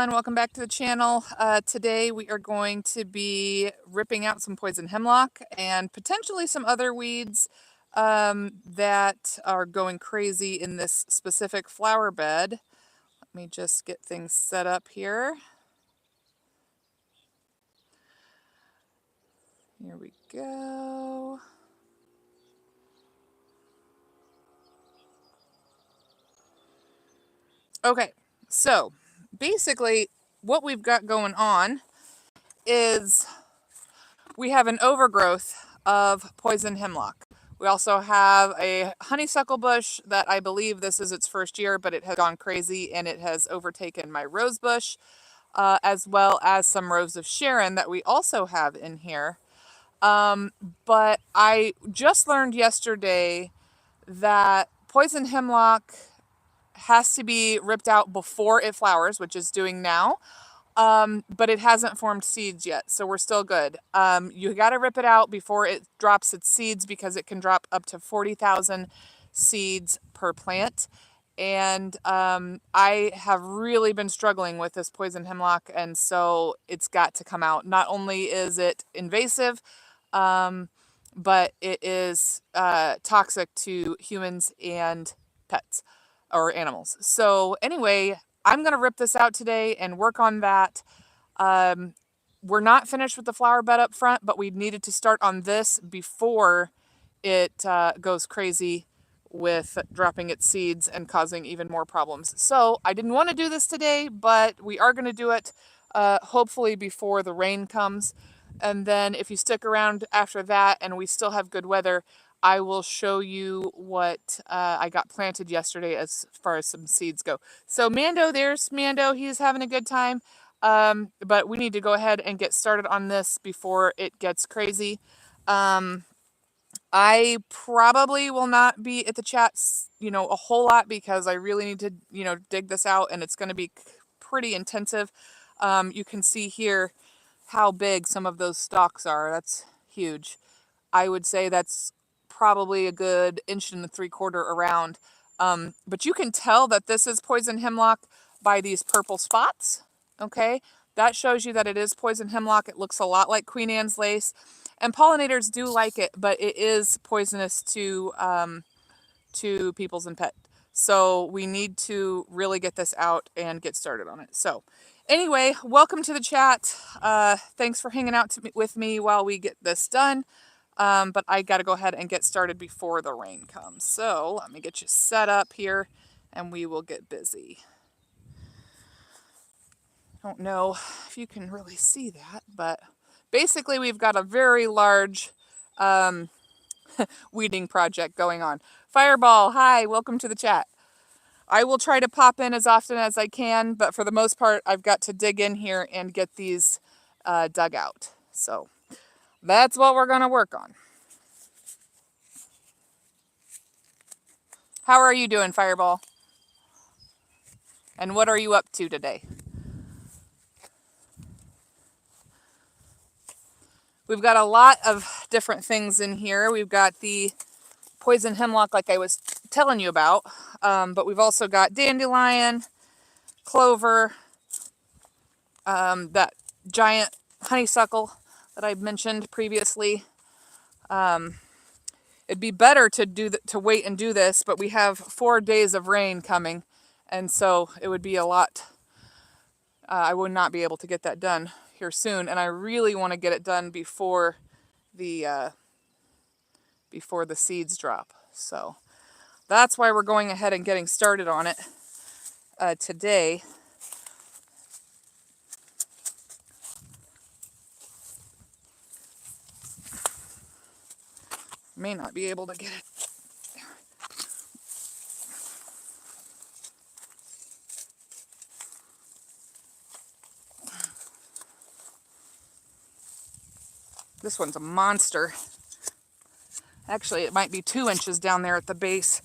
everyone, welcome back to the channel. Today we are going to be ripping out some poison hemlock and potentially some other weeds that are going crazy in this specific flower bed. Let me just get things set up here. Here we go. Okay, so basically what we've got going on is we have an overgrowth of poison hemlock. We also have a honeysuckle bush that I believe this is its first year, but it has gone crazy and it has overtaken my rose bush, as well as some rows of Sharon that we also have in here. But I just learned yesterday that poison hemlock has to be ripped out before it flowers, which is doing now. But it hasn't formed seeds yet, so we're still good. You got to rip it out before it drops its seeds because it can drop up to 40,000 seeds per plant. And I have really been struggling with this poison hemlock, and so it's got to come out. Not only is it invasive, but it is toxic to humans and pets or animals. So anyway, I'm going to rip this out today and work on that. We're not finished with the flower bed up front, but we needed to start on this before it goes crazy with dropping its seeds and causing even more problems. So I didn't want to do this today, but we are going to do it hopefully before the rain comes. And then if you stick around after that and we still have good weather, I will show you what I got planted yesterday as far as some seeds go. So Mando, there's Mando. He's having a good time. But we need to go ahead and get started on this before it gets crazy. I probably will not be at the chats, a whole lot because I really need to, dig this out and it's going to be pretty intensive. You can see here how big some of those stalks are. That's huge. I would say that's probably a good 1.75 inches around. But you can tell that this is poison hemlock by these purple spots. Okay, that shows you that it is poison hemlock. It looks a lot like Queen Anne's lace, and pollinators do like it, but it is poisonous to peoples and pets. So we need to really get this out and get started on it. So anyway, welcome to the chat. Thanks for hanging out with me while we get this done. But I got to go ahead and get started before the rain comes. So let me get you set up here and we will get busy. I don't know if you can really see that, but basically we've got a very large weeding project going on. Fireball, hi, welcome to the chat. I will try to pop in as often as I can, but for the most part, I've got to dig in here and get these dug out. So that's what we're going to work on. How are you doing, Fireball? And what are you up to today? We've got a lot of different things in here. We've got the poison hemlock like I was telling you about, but we've also got dandelion, clover, that giant honeysuckle that I mentioned previously. It'd be better to wait and do this, but we have 4 days of rain coming, and so it would be a lot. I would not be able to get that done here soon, and I really want to get it done before the seeds drop. So that's why we're going ahead and getting started on it today. May not be able to get it. This one's a monster. Actually, it might be 2 inches down there at the base.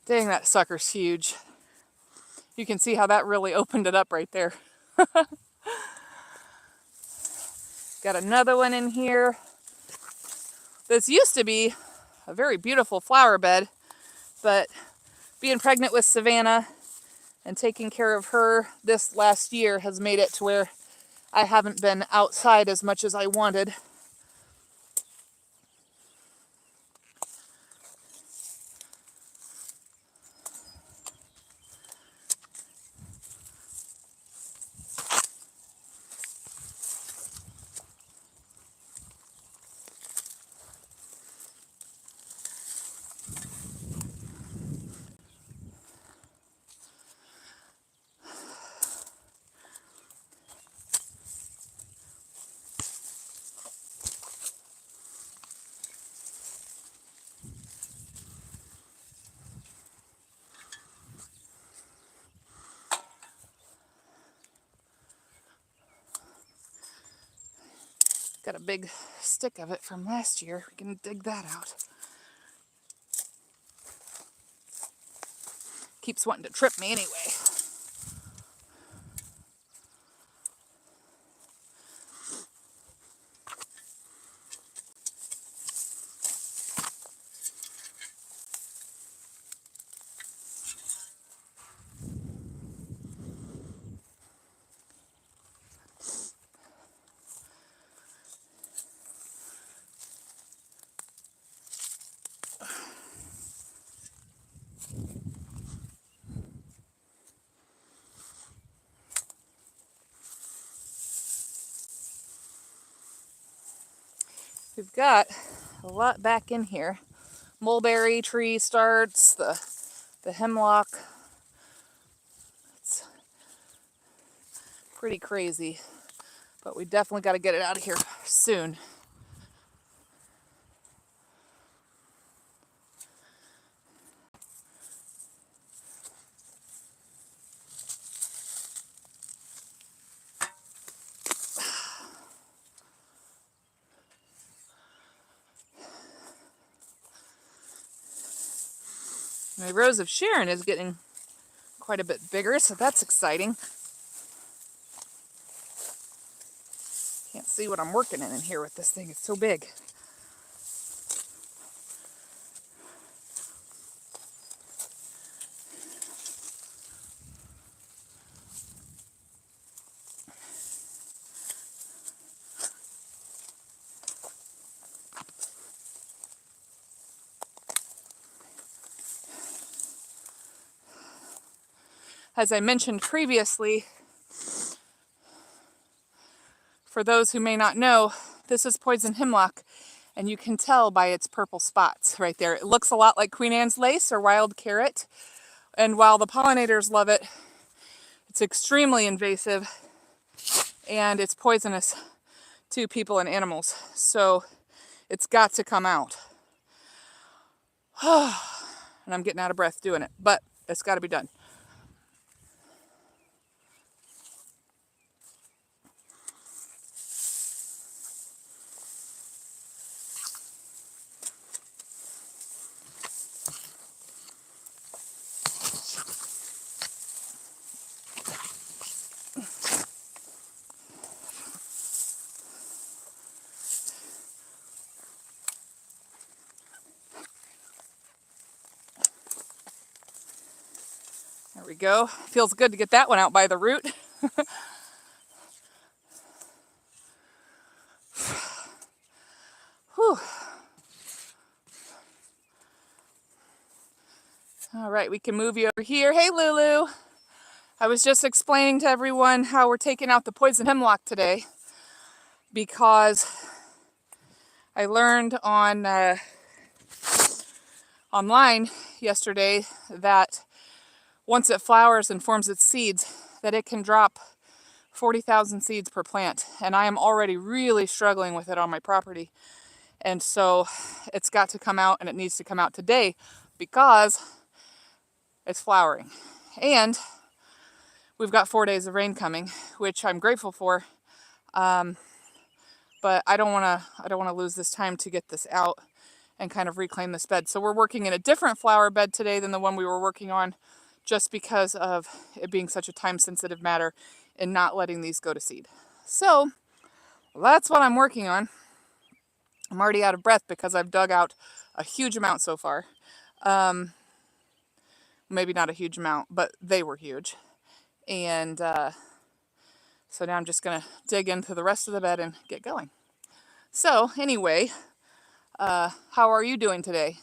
Dang, that sucker's huge. You can see how that really opened it up right there. Got another one in here. This used to be a very beautiful flower bed, but being pregnant with Savannah and taking care of her this last year has made it to where I haven't been outside as much as I wanted. Got a big stick of it from last year. We can dig that out. Keeps wanting to trip me anyway. We've got a lot back in here. Mulberry tree starts, the hemlock. It's pretty crazy, but we definitely got to get it out of here soon. My Rose of Sharon is getting quite a bit bigger, so that's exciting. Can't see what I'm working in here with this thing. It's so big. As I mentioned previously, for those who may not know, this is poison hemlock, and you can tell by its purple spots right there. It looks a lot like Queen Anne's lace or wild carrot, and while the pollinators love it, it's extremely invasive and it's poisonous to people and animals, so it's got to come out. And I'm getting out of breath doing it, but it's got to be done. There we go. Feels good to get that one out by the root. Whew. All right, we can move you over here. Hey, Lulu. I was just explaining to everyone how we're taking out the poison hemlock today because I learned on online yesterday that once it flowers and forms its seeds, that it can drop 40,000 seeds per plant. And I am already really struggling with it on my property. And so it's got to come out, and it needs to come out today because it's flowering. And we've got 4 days of rain coming, which I'm grateful for. But I don't want to lose this time to get this out and kind of reclaim this bed. So we're working in a different flower bed today than the one we were working on, just because of it being such a time-sensitive matter and not letting these go to seed. So Well, that's what I'm working on. I'm already out of breath because I've dug out a huge amount so far. Maybe not a huge amount, but they were huge. And so now I'm just going to dig into the rest of the bed and get going. So anyway, how are you doing today?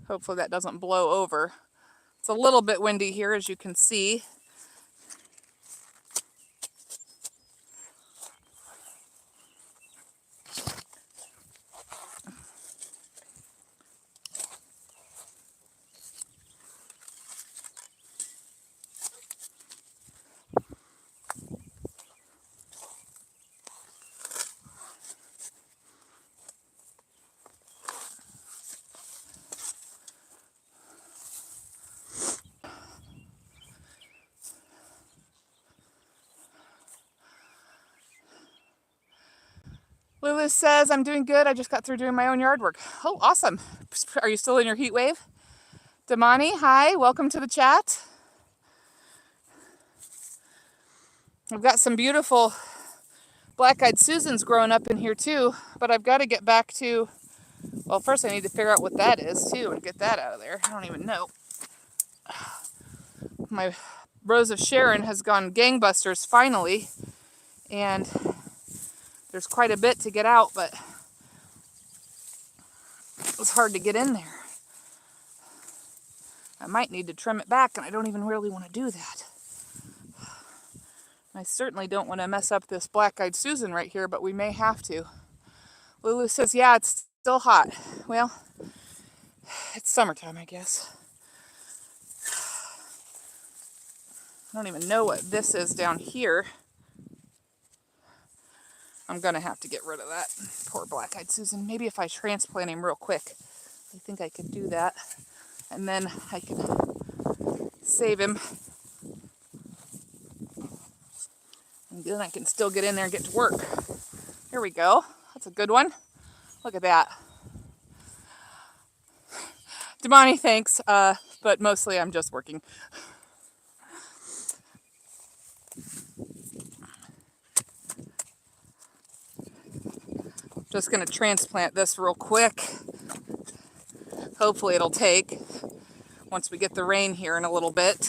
Hopefully that doesn't blow over. It's a little bit windy here, as you can see. Lulu says, I'm doing good. I just got through doing my own yard work. Oh, awesome. Are you still in your heat wave? Damani, hi. Welcome to the chat. I've got some beautiful Blackeyed Susans growing up in here too, but I've got to get back to, well, first I need to figure out what that is too and get that out of there. I don't even know. My Rose of Sharon has gone gangbusters finally, and there's quite a bit to get out, but it was hard to get in there. I might need to trim it back, and I don't even really want to do that. I certainly don't want to mess up this Blackeyed Susan right here, but we may have to. Lulu says, yeah, it's still hot. Well, it's summertime, I guess. I don't even know what this is down here. I'm going to have to get rid of that. Poor Blackeyed Susan. Maybe if I transplant him real quick. I think I could do that. And then I can save him. And then I can still get in there and get to work. Here we go. That's a good one. Look at that. Damani, thanks. But mostly I'm just working. Just going to transplant this real quick. Hopefully it'll take once we get the rain here in a little bit.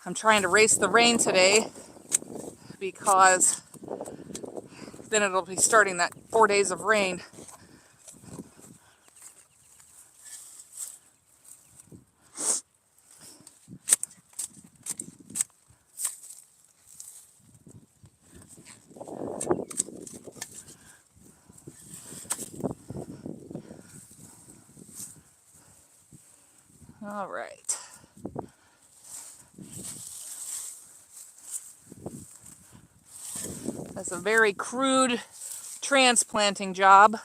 I'm trying to race the rain today because then it'll be starting that 4 days of rain. All right. That's a very crude transplanting job.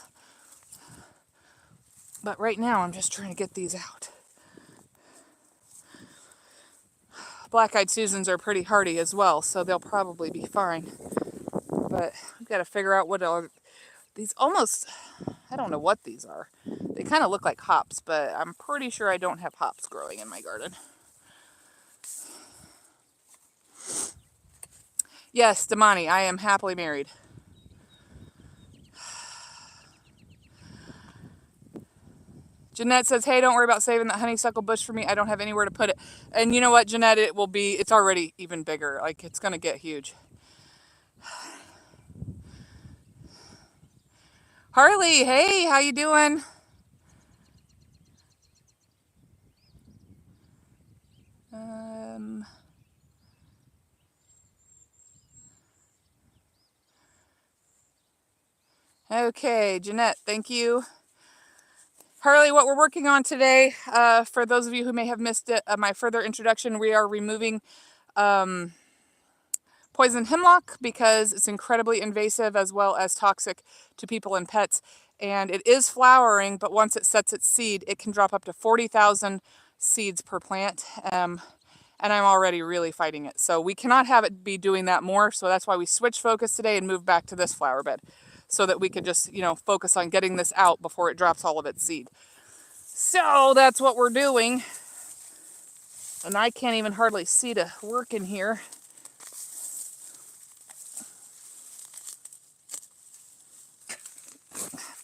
But right now I'm just trying to get these out. Blackeyed Susans are pretty hardy as well, so they'll probably be fine. But we've got to figure out what are these almost, I don't know what these are. They kind of look like hops, but I'm pretty sure I don't have hops growing in my garden. Yes, Damani, I am happily married. Janette says, hey, don't worry about saving that honeysuckle bush for me. I don't have anywhere to put it. And you know what, Janette, it's already even bigger. Like, it's going to get huge. Harley, hey, how you doing? Okay, Janette, thank you. Harley, what we're working on today, for those of you who may have missed it, my further introduction, we are removing poison hemlock because it's incredibly invasive as well as toxic to people and pets. And it is flowering, but once it sets its seed, it can drop up to 40,000 seeds per plant. And I'm already really fighting it. So we cannot have it be doing that more. So that's why we switched focus today and moved back to this flower bed so that we could just, focus on getting this out before it drops all of its seed. So that's what we're doing. And I can't even hardly see to work in here.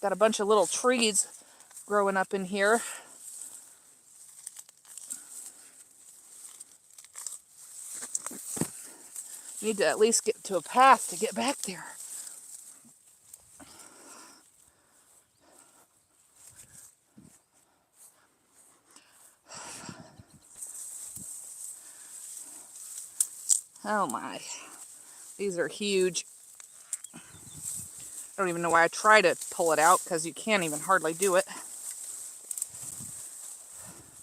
Got a bunch of little trees growing up in here. Need to at least get to a path to get back there. Oh my, these are huge. I don't even know why I try to pull it out because you can't even hardly do it.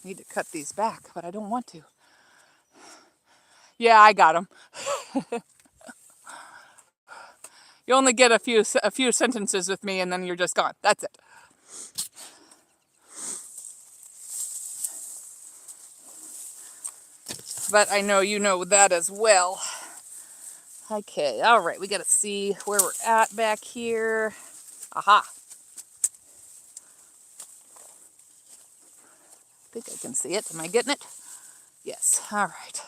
Need to cut these back, but I don't want to. Yeah, I got them. You only get a few sentences with me and then you're just gone. That's it. But I know you know that as well. Okay, all right, we got to see where we're at back here. Aha. I think I can see it. Am I getting it? Yes, all right.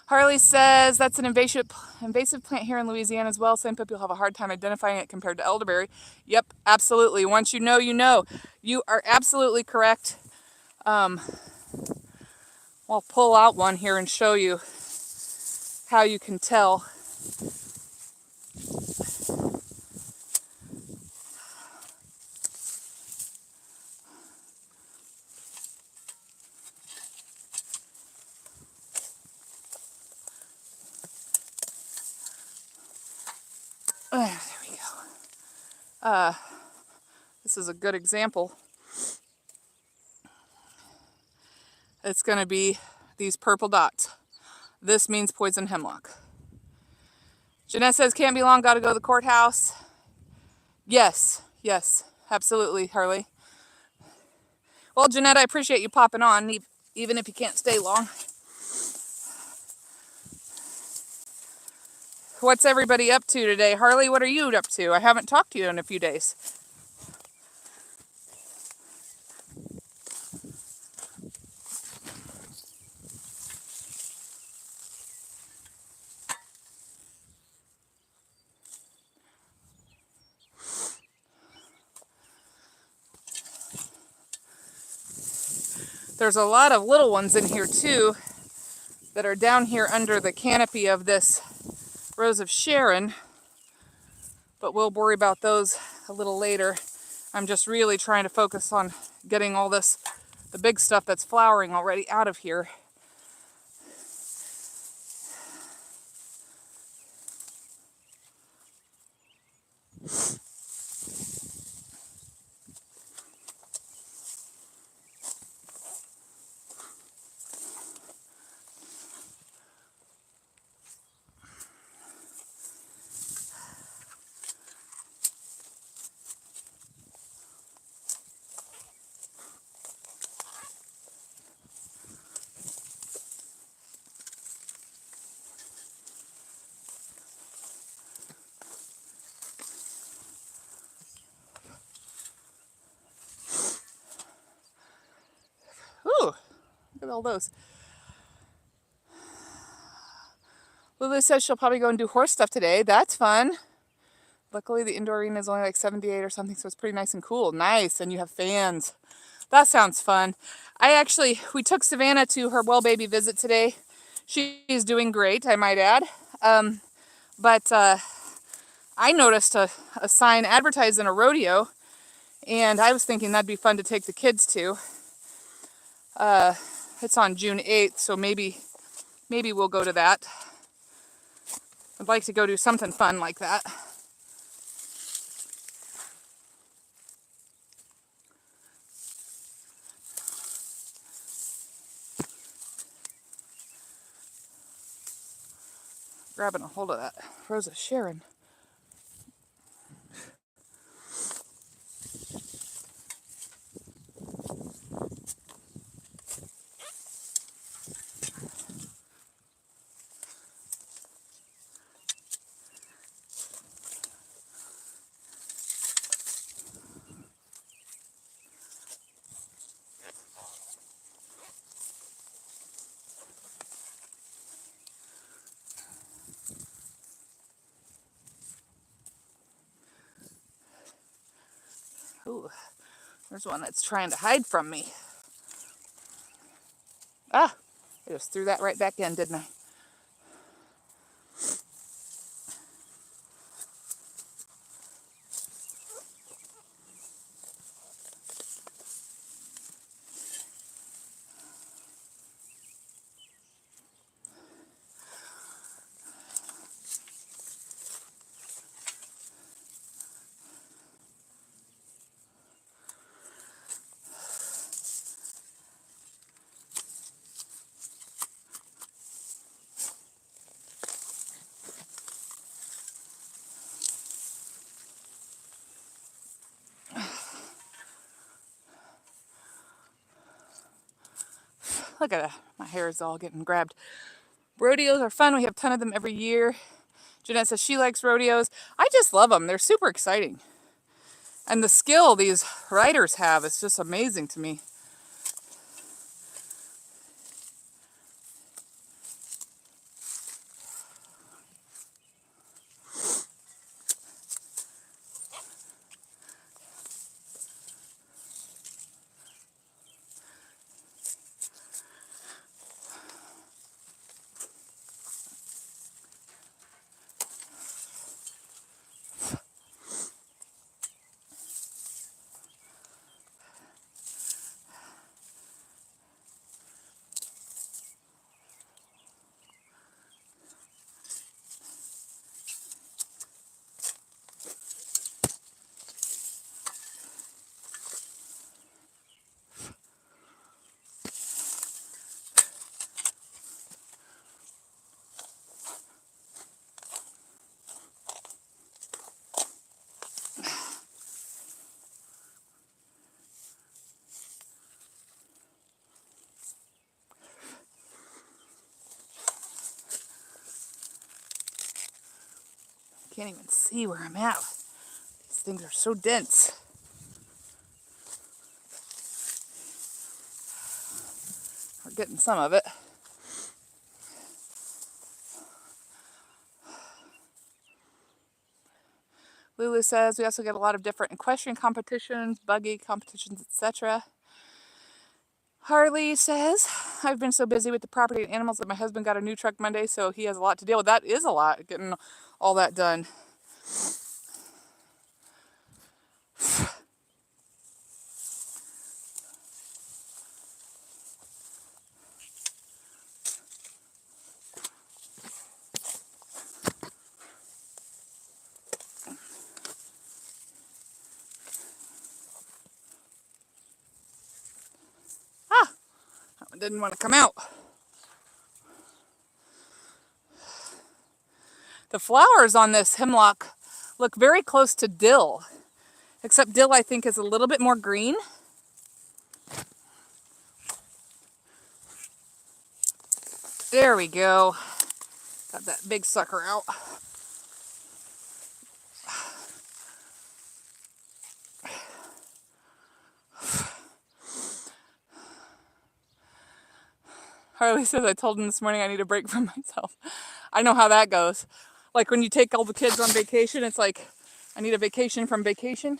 Harley says that's an invasive plant here in Louisiana as well. Some people have a hard time identifying it compared to elderberry. Yep, absolutely. Once you know, you know. You are absolutely correct. I'll pull out one here and show you how you can tell. There we go. This is a good example. It's going to be these purple dots. This means poison hemlock. Janette says, can't be long, got to go to the courthouse. Yes, absolutely, Harley. Well, Janette, I appreciate you popping on, even if you can't stay long. What's everybody up to today? Harley, what are you up to? I haven't talked to you in a few days. There's a lot of little ones in here too that are down here under the canopy of this Rose of Sharon, but we'll worry about those a little later. I'm just really trying to focus on getting all this, the big stuff that's flowering already, out of here. Ooh, look at all those. Lulu says she'll probably go and do horse stuff today. That's fun. Luckily, the indoor arena is only like 78 or something, so it's pretty nice and cool. Nice, and you have fans. That sounds fun. We took Savannah to her well baby visit today. She's doing great, I might add. But I noticed a sign advertising a rodeo, and I was thinking that'd be fun to take the kids to. It's on June 8th, so maybe we'll go to that. I'd like to go do something fun like that. Grabbing a hold of that Rose of Sharon. Ooh, there's one that's trying to hide from me. Ah, I just threw that right back in, didn't I? Look at that. My hair is all getting grabbed. Rodeos are fun. We have a ton of them every year. Janette says she likes rodeos. I just love them. They're super exciting. And the skill these riders have is just amazing to me. Can't even see where I'm at. These things are so dense. We're getting some of it. Lulu says we also get a lot of different equestrian competitions, buggy competitions, etc. Harley says, I've been so busy with the property and animals that my husband got a new truck Monday, so he has a lot to deal with. That is a lot, getting all that done. Ah, that one didn't want to come out. The flowers on this hemlock look very close to dill, except dill I think is a little bit more green. There we go. Got that big sucker out. Harley says, I told him this morning I need a break from myself. I know how that goes. Like when you take all the kids on vacation, it's like, I need a vacation from vacation.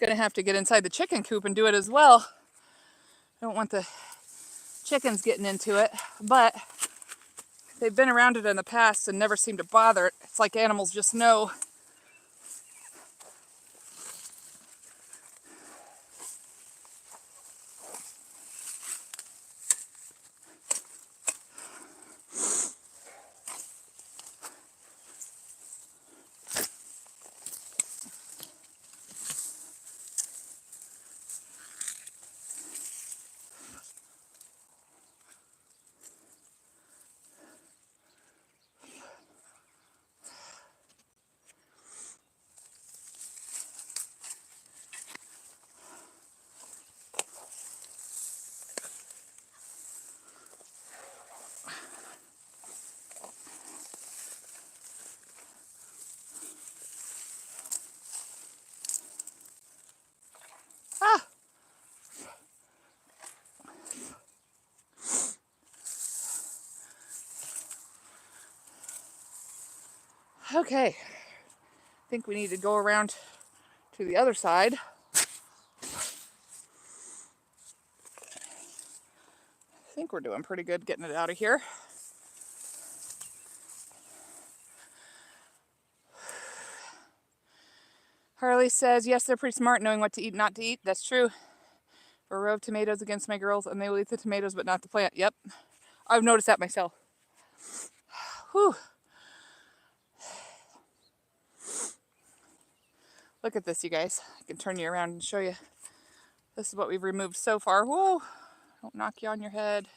Gonna have to get inside the chicken coop and do it as well. I don't want the chickens getting into it, but they've been around it in the past and never seem to bother it. It's like animals just know. Okay, I think we need to go around to the other side. I think we're doing pretty good getting it out of here. Harley says, yes, they're pretty smart knowing what to eat and not to eat. That's true. A row of tomatoes against my girls, and they will eat the tomatoes but not the plant. Yep. I've noticed that myself. Whew. Look at this, you guys. I can turn you around and show you. This is what we've removed so far. Whoa. Don't knock you on your head.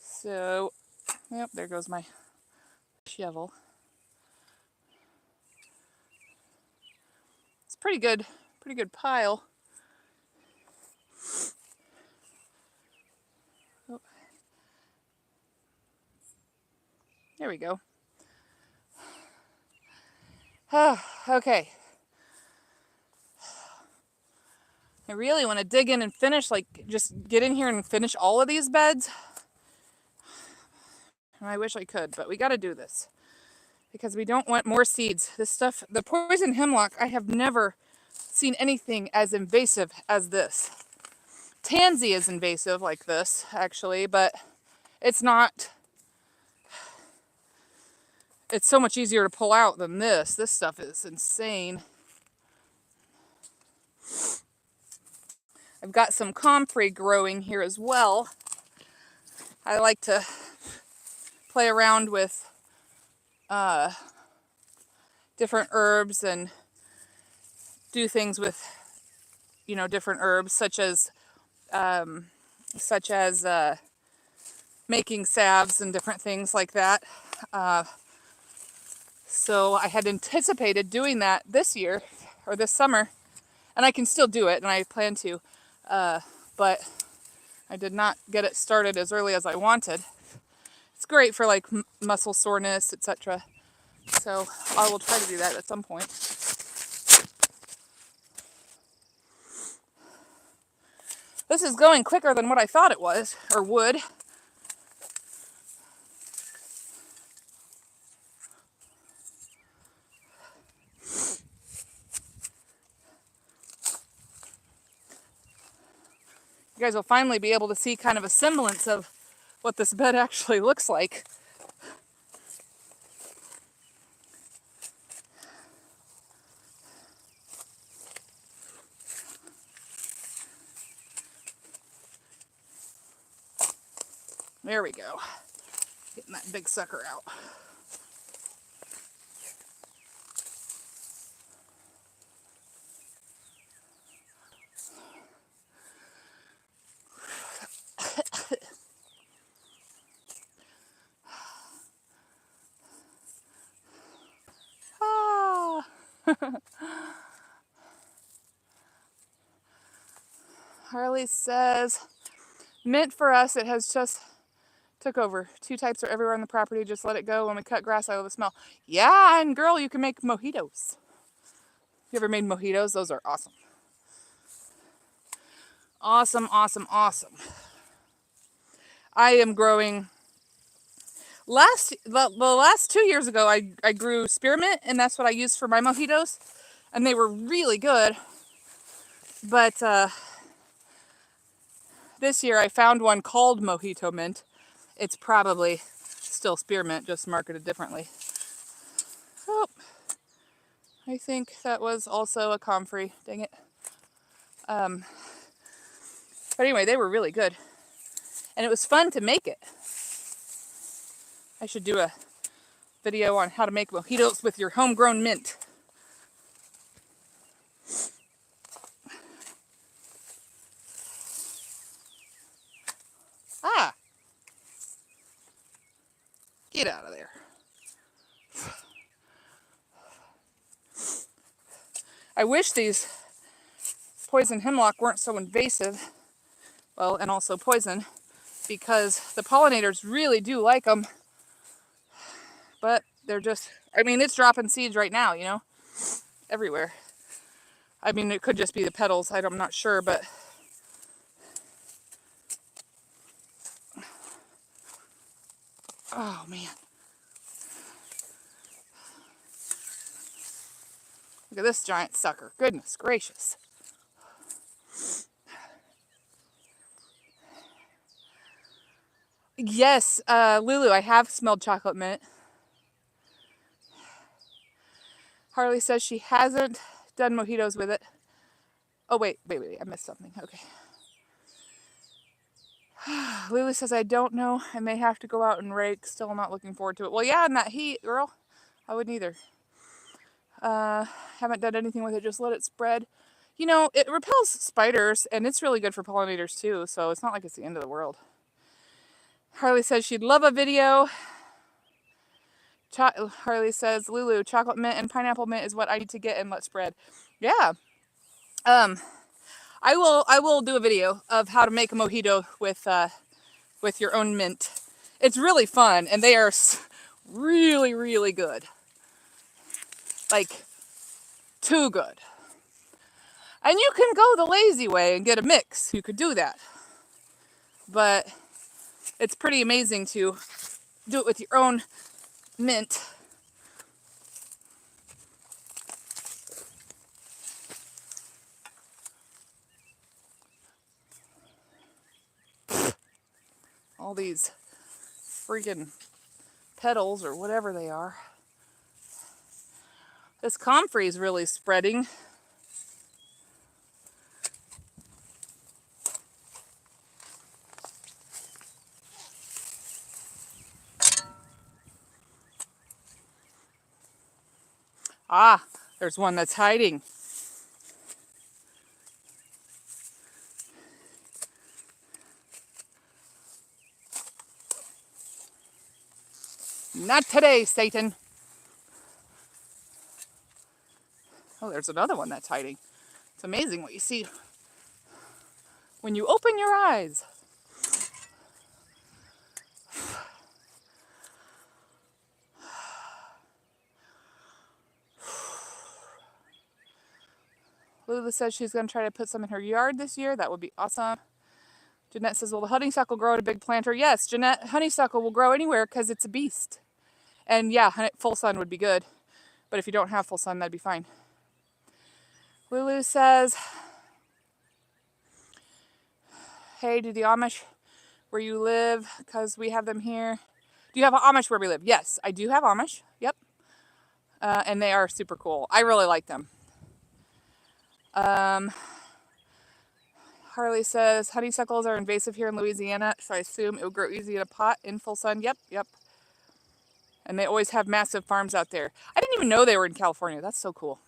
So, yep, there goes my shovel. It's pretty good pile. Oh. There we go. Okay. I really want to dig in and finish, like, just get in here and finish all of these beds. And I wish I could, but we got to do this because we don't want more seeds. This stuff, the poison hemlock, I have never seen anything as invasive as this. Tansy is invasive like this, actually, but it's not. It's so much easier to pull out than this. This stuff is insane. I've got some comfrey growing here as well. I like to play around with different herbs and do things with, you know, different herbs, such as making salves and different things like that. So I had anticipated doing that this year or this summer, and I can still do it, and I plan to, but I did not get it started as early as I wanted. It's great for like muscle soreness, etc. So I will try to do that at some point. This is going quicker than what I thought it was, or would. You guys will finally be able to see kind of a semblance of what this bed actually looks like. There we go. Getting that big sucker out. Ah. Harley says, mint for us, it has just took over. 2 types are everywhere on the property. Just let it go. When we cut grass, I love the smell. Yeah, and girl, you can make mojitos. You ever made mojitos? Those are awesome. Awesome, awesome, awesome. I am growing. The last 2 years ago, I grew spearmint, and that's what I used for my mojitos, and they were really good. But this year, I found one called Mojito Mint. It's probably still spearmint, just marketed differently. Oh, I think that was also a comfrey. Dang it. But anyway, they were really good, and it was fun to make it. I should do a video on how to make mojitos with your homegrown mint. Ah! Get out of there. I wish these poison hemlock weren't so invasive. Well, and also poison, because the pollinators really do like them. But they're just, I mean, it's dropping seeds right now, you know, everywhere. I mean, it could just be the petals. I'm not sure, but oh man. Look at this giant sucker. Goodness gracious. Yes, Lulu, I have smelled chocolate mint. Harley says she hasn't done mojitos with it. Oh, wait. I missed something. Okay. Lulu says, I don't know. I may have to go out and rake. Still not looking forward to it. Well, yeah, in that heat, girl. I wouldn't either. Haven't done anything with it. Just let it spread. You know, it repels spiders, and it's really good for pollinators, too. So it's not like it's the end of the world. Harley says she'd love a video. Harley says, Lulu, chocolate mint and pineapple mint is what I need to get and let spread. Yeah. I will do a video of how to make a mojito with your own mint. It's really fun, and they are really, really good. Like, too good. And you can go the lazy way and get a mix. You could do that. But it's pretty amazing to do it with your own mint. All these freaking petals or whatever they are. This comfrey is really spreading. Ah, there's one that's hiding. Not today, Satan. Oh, there's another one that's hiding. It's amazing what you see when you open your eyes. Lulu says she's going to try to put some in her yard this year. That would be awesome. Janette says, will the honeysuckle grow at a big planter? Yes, Janette, honeysuckle will grow anywhere because it's a beast. And yeah, full sun would be good. But if you don't have full sun, that'd be fine. Lulu says, hey, do the Amish where you live, because we have them here. Do you have Amish where we live? Yes, I do have Amish. Yep. And they are super cool. I really like them. Harley says, honeysuckles are invasive here in Louisiana, so I assume it would grow easy in a pot in full sun. Yep. And they always have massive farms out there. I didn't even know they were in California. That's so cool.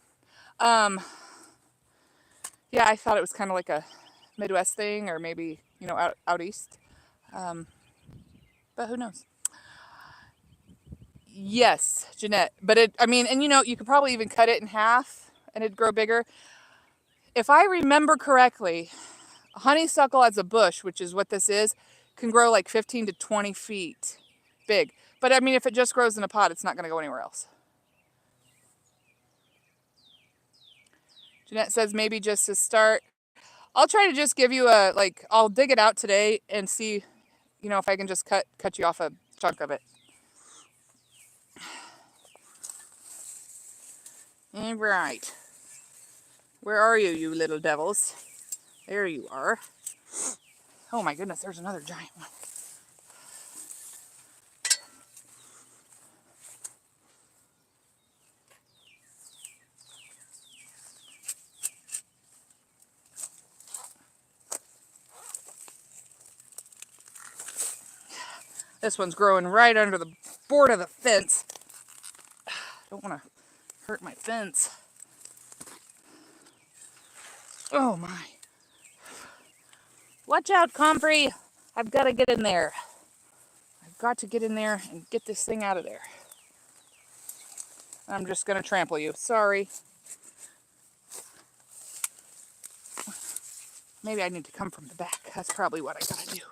Yeah, I thought it was kind of like a Midwest thing, or maybe, you know, out east. But who knows? Yes, Janette. But and you know, you could probably even cut it in half and it'd grow bigger. If I remember correctly, honeysuckle as a bush, which is what this is, can grow like 15 to 20 feet big. But I mean, if it just grows in a pot, it's not going to go anywhere else. Janette says maybe just to start. I'll try to just give you I'll dig it out today and see, you know, if I can just cut you off a chunk of it. All right. Where are you, you little devils? There you are. Oh my goodness, there's another giant one. This one's growing right under the board of the fence. Don't want to hurt my fence. Oh my. Watch out, comfrey. I've got to get in there. I've got to get in there and get this thing out of there. I'm just going to trample you. Sorry. Maybe I need to come from the back. That's probably what I got to do.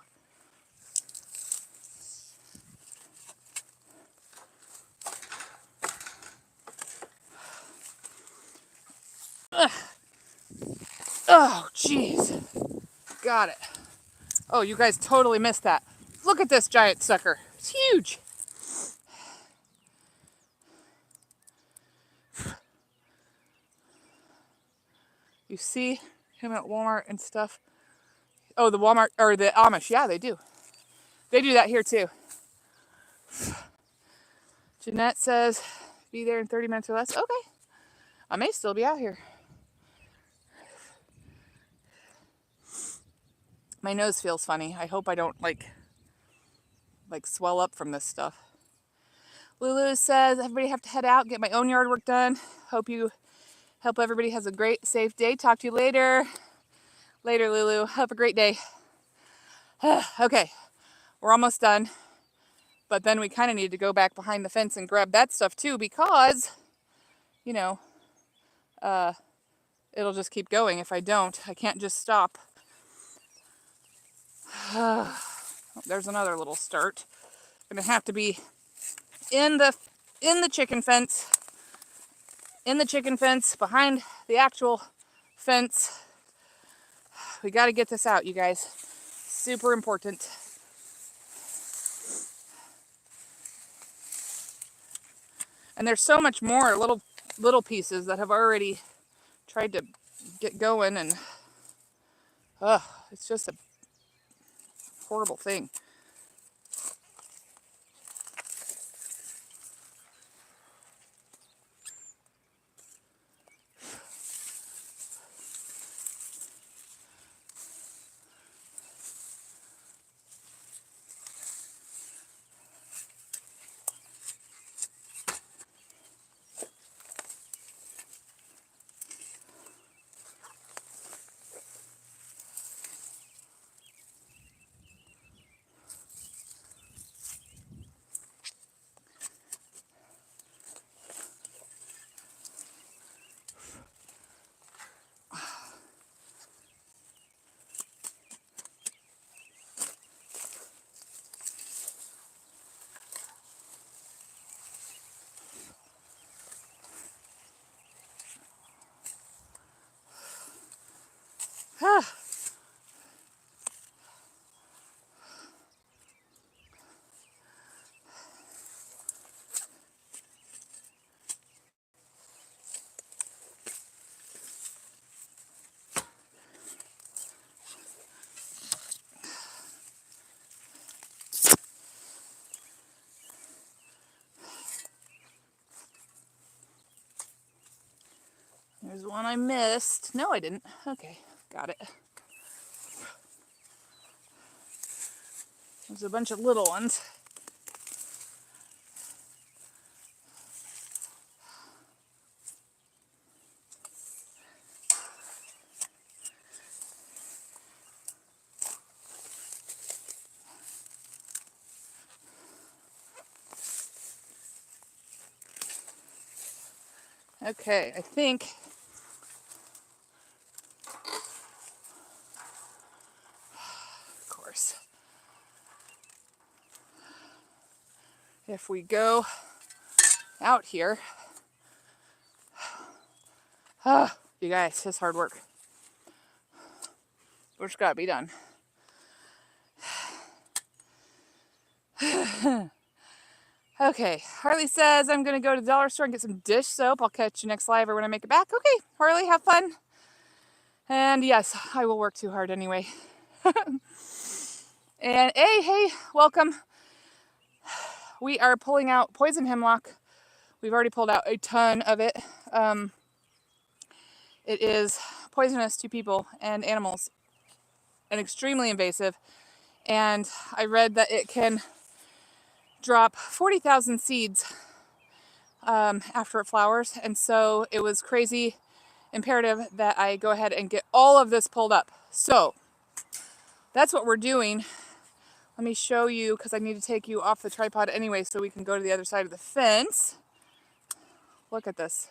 Ugh. Oh, jeez. Got it. Oh, you guys totally missed that. Look at this giant sucker. It's huge. You see him at Walmart and stuff. Oh, the Walmart, or the Amish. Yeah, they do. They do that here too. Janette says, be there in 30 minutes or less. Okay. I may still be out here. My nose feels funny. I hope I don't like swell up from this stuff. Lulu says, everybody have to head out, get my own yard work done. Hope everybody has a great, safe day. Talk to you later. Later, Lulu. Have a great day. Okay, we're almost done. But then we kind of need to go back behind the fence and grab that stuff too, because, you know, it'll just keep going. If I don't, I can't just stop. There's another little start. Gonna have to be in the chicken fence. In the chicken fence, behind the actual fence. We got to get this out, you guys. Super important. And there's so much more little pieces that have already tried to get going, and it's just a horrible thing. There's one I missed. No, I didn't. Okay, got it. There's a bunch of little ones. Okay, I think of course, if we go out here, you guys, it's hard work. Work's gotta be done. Okay, Harley says I'm gonna go to the dollar store and get some dish soap. I'll catch you next live or when I make it back. Okay, Harley, have fun. And yes, I will work too hard anyway. And hey, welcome. We are pulling out poison hemlock. We've already pulled out a ton of it. It is poisonous to people and animals and extremely invasive. And I read that it can drop 40,000 seeds after it flowers. And so it was crazy imperative that I go ahead and get all of this pulled up. So that's what we're doing. Let me show you, because I need to take you off the tripod anyway so we can go to the other side of the fence. Look at this.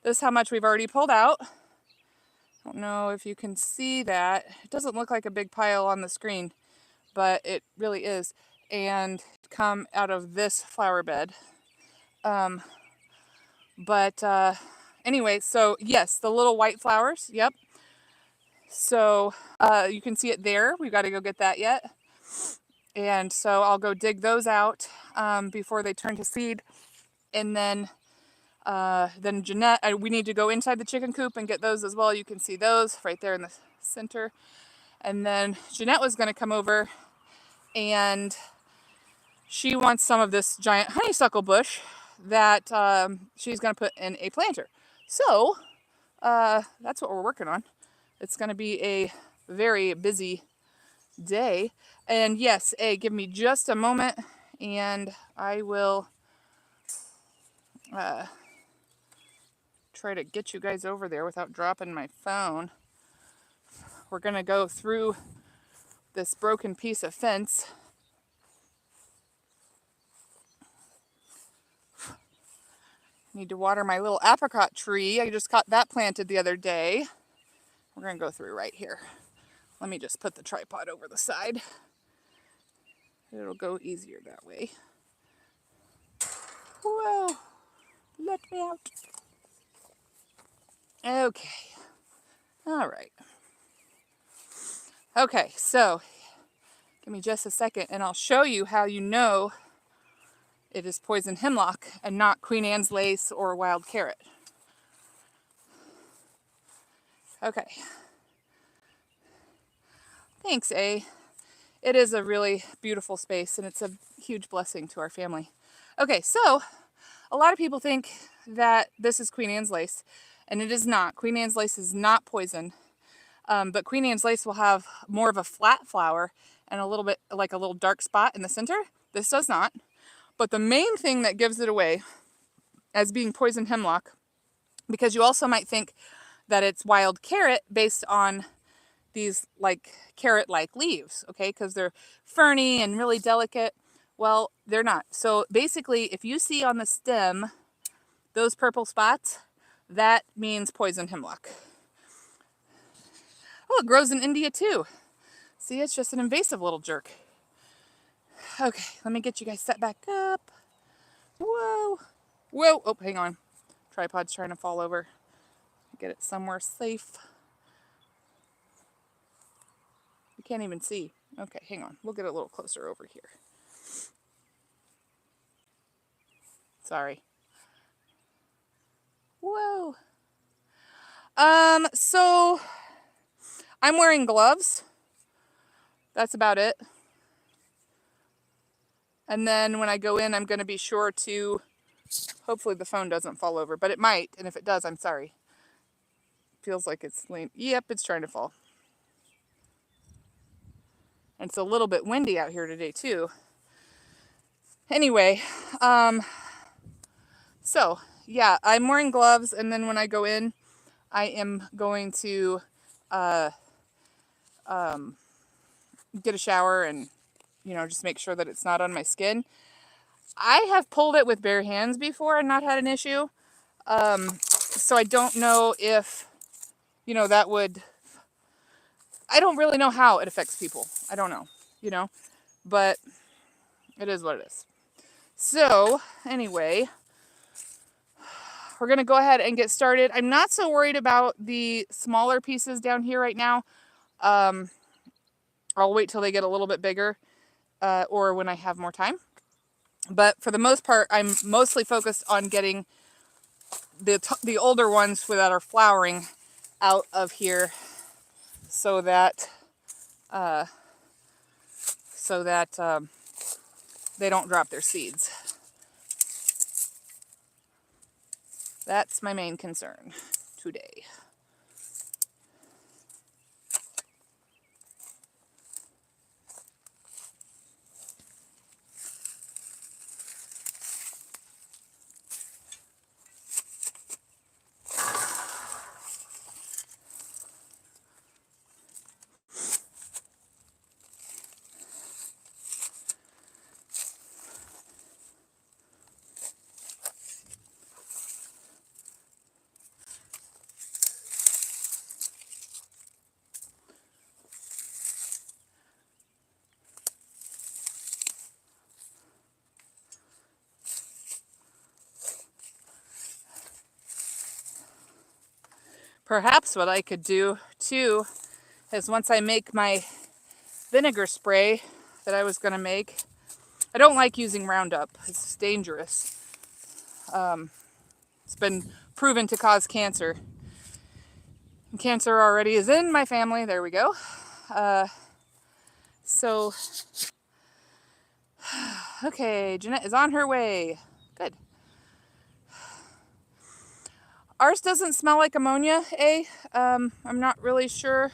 This is how much we've already pulled out. I don't know if you can see that. It doesn't look like a big pile on the screen, but it really is. And come out of this flower bed. Anyway, so yes, the little white flowers. Yep. So you can see it there. We've got to go get that yet. And so I'll go dig those out before they turn to seed. And then Then Janette, we need to go inside the chicken coop and get those as well. You can see those right there in the center. And then Janette was going to come over and she wants some of this giant honeysuckle bush that she's going to put in a planter. So that's what we're working on. It's going to be a very busy day. And yes, give me just a moment and I will try to get you guys over there without dropping my phone. We're going to go through this broken piece of fence. Need to water my little apricot tree. I just got that planted the other day. We're going to go through right here. Let me just put the tripod over the side. It'll go easier that way. Whoa, let me out. Okay, all right. Okay, so give me just a second and I'll show you how you know it is poison hemlock and not Queen Anne's lace or wild carrot. Okay. Thanks, A. It is a really beautiful space and it's a huge blessing to our family. Okay, so a lot of people think that this is Queen Anne's lace and it is not. Queen Anne's lace is not poison, but Queen Anne's lace will have more of a flat flower and a little bit like a little dark spot in the center. This does not. But the main thing that gives it away as being poison hemlock, because you also might think that it's wild carrot based on these like carrot-like leaves, okay? Because they're ferny and really delicate. Well, they're not. So basically, if you see on the stem those purple spots, that means poison hemlock. Oh, it grows in India too. See, it's just an invasive little jerk. Okay, let me get you guys set back up. Whoa. Whoa. Oh, hang on. Tripod's trying to fall over. Get it somewhere safe. You can't even see. Okay, hang on. We'll get it a little closer over here. Sorry. Whoa. So I'm wearing gloves. That's about it. And then when I go in, I'm going to be sure to, hopefully the phone doesn't fall over, but it might. And if it does, I'm sorry. Feels like it's leaning. Yep, it's trying to fall. And it's a little bit windy out here today too. Anyway, so yeah, I'm wearing gloves. And then when I go in, I am going to get a shower and, you know, just make sure that it's not on my skin. I have pulled it with bare hands before and not had an issue. So I don't know if, you know, that would, I don't really know how it affects people. I don't know, you know, but it is what it is. So anyway, we're going to go ahead and get started. I'm not so worried about the smaller pieces down here right now. I'll wait till they get a little bit bigger or when I have more time. But for the most part, I'm mostly focused on getting the older ones that are flowering out of here so that they don't drop their seeds. That's my main concern today. Perhaps what I could do too is once I make my vinegar spray that I was going to make, I don't like using Roundup. It's dangerous. It's been proven to cause cancer. And cancer already is in my family. There we go. So, okay, Janette is on her way. Good. Ours doesn't smell like ammonia, I'm not really sure.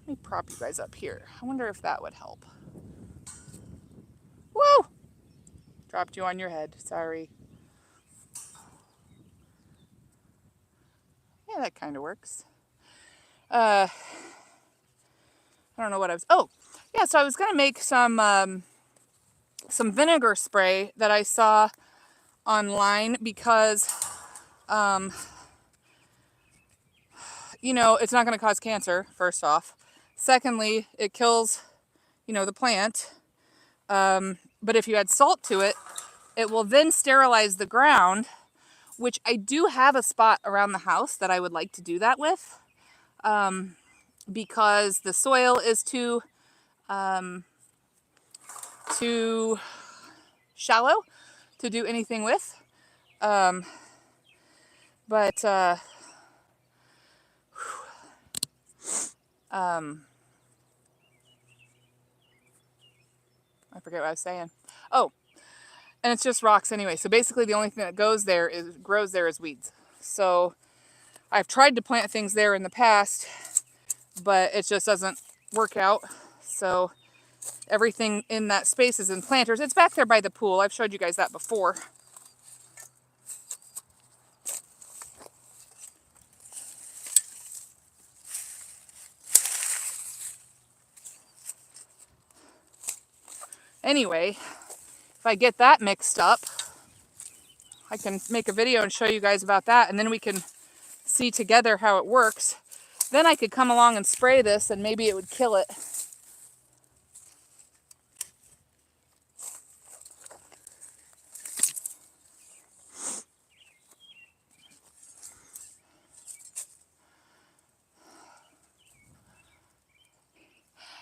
Let me prop you guys up here. I wonder if that would help. Woo! Dropped you on your head. Sorry. Yeah, that kind of works. I don't know what I was... Oh, yeah, so I was going to make some vinegar spray that I saw online because, you know, it's not going to cause cancer, first off. Secondly, it kills, you know, the plant. But if you add salt to it, it will then sterilize the ground, which I do have a spot around the house that I would like to do that with, because the soil is too shallow to do anything with. I forget what I was saying. Oh, and it's just rocks anyway. So basically the only thing that grows there is weeds. So I've tried to plant things there in the past, but it just doesn't work out. So everything in that space is in planters. It's back there by the pool. I've showed you guys that before. Anyway, if I get that mixed up, I can make a video and show you guys about that, and then we can see together how it works. Then I could come along and spray this, and maybe it would kill it.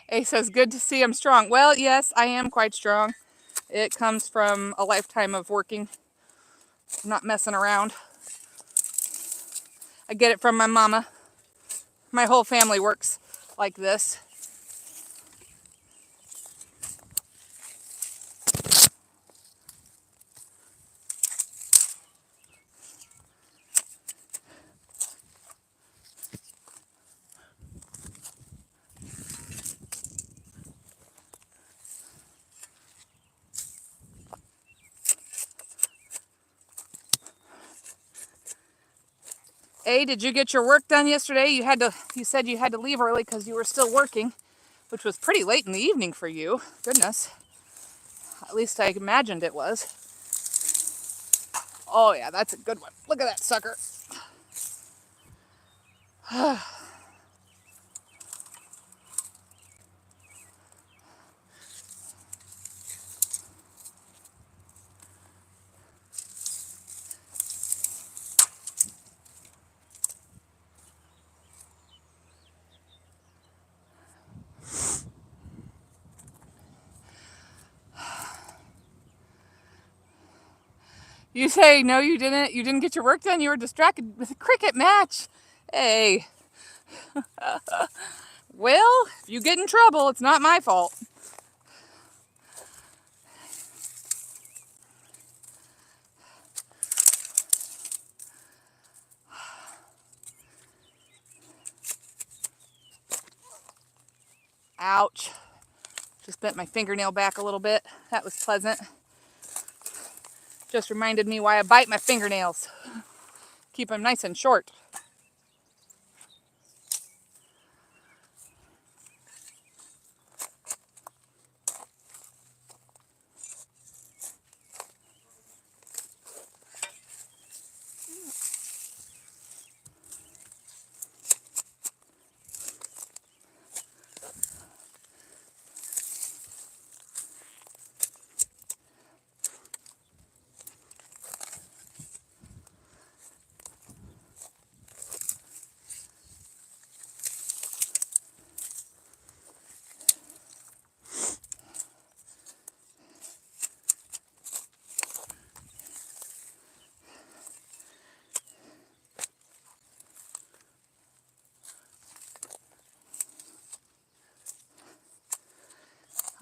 A says, good to see I'm strong. Well, yes, I am quite strong. It comes from a lifetime of working, not messing around. I get it from my mama. My whole family works like this. A, did you get your work done yesterday? You said you had to leave early because you were still working, which was pretty late in the evening for you. Goodness. At least I imagined it was. Oh yeah, that's a good one. Look at that sucker. You say, no, you didn't. You didn't get your work done. You were distracted with a cricket match. Hey. Well, if you get in trouble, it's not my fault. Ouch. Just bent my fingernail back a little bit. That was pleasant. Just reminded me why I bite my fingernails. Keep them nice and short.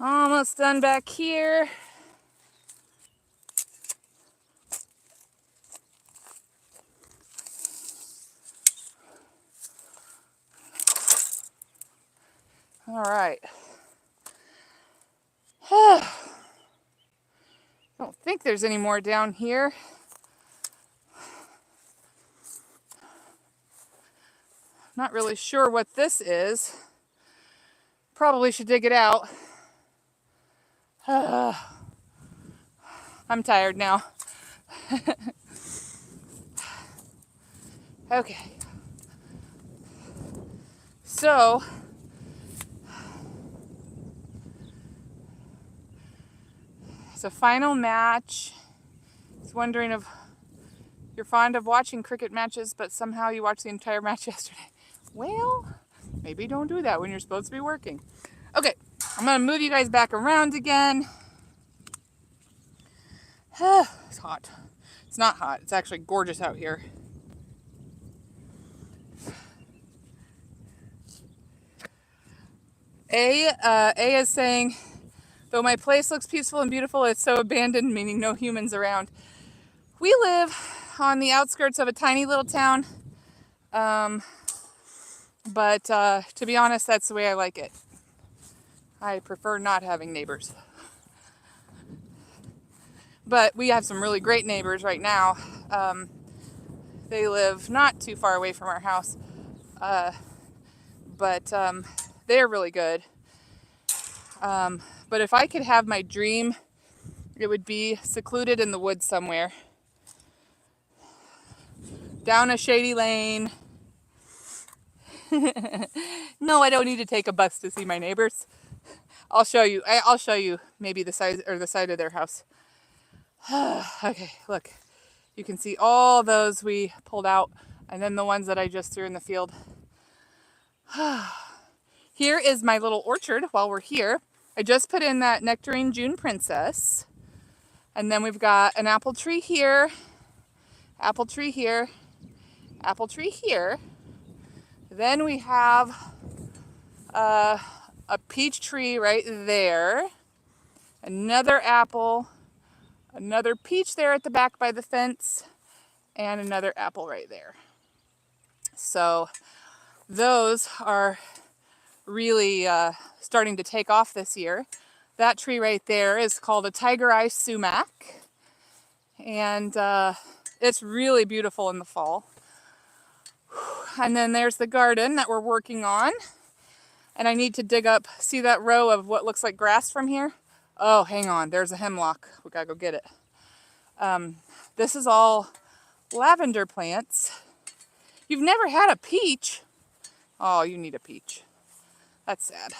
Almost done back here. All right. Don't think there's any more down here. Not really sure what this is. Probably should dig it out. I'm tired now. Okay. So, it's a final match. I was wondering if you're fond of watching cricket matches, but somehow you watched the entire match yesterday. Well, maybe don't do that when you're supposed to be working. Okay, I'm going to move you guys back around again. It's hot. It's not hot. It's actually gorgeous out here. A is saying, though my place looks peaceful and beautiful, it's so abandoned, meaning no humans around. We live on the outskirts of a tiny little town, but to be honest, that's the way I like it. I prefer not having neighbors. But we have some really great neighbors right now. They live not too far away from our house, but they're really good. But if I could have my dream, it would be secluded in the woods somewhere. Down a shady lane. No, I don't need to take a bus to see my neighbors. I'll show you. I'll show you maybe the side of their house. Okay, look. You can see all those we pulled out, and then the ones that I just threw in the field. Here is my little orchard while we're here. I just put in that Nectarine June Princess. And then we've got an apple tree here, apple tree here, apple tree here. Then we have a peach tree right there, another apple, another peach there at the back by the fence, and another apple right there. So those are really starting to take off this year. That tree right there is called a tiger eye sumac, and it's really beautiful in the fall. And then there's the garden that we're working on, and I need to dig up, see that row of what looks like grass from here? Oh, hang on, there's a hemlock. We gotta go get it. This is all lavender plants. You've never had a peach? Oh, you need a peach. That's sad.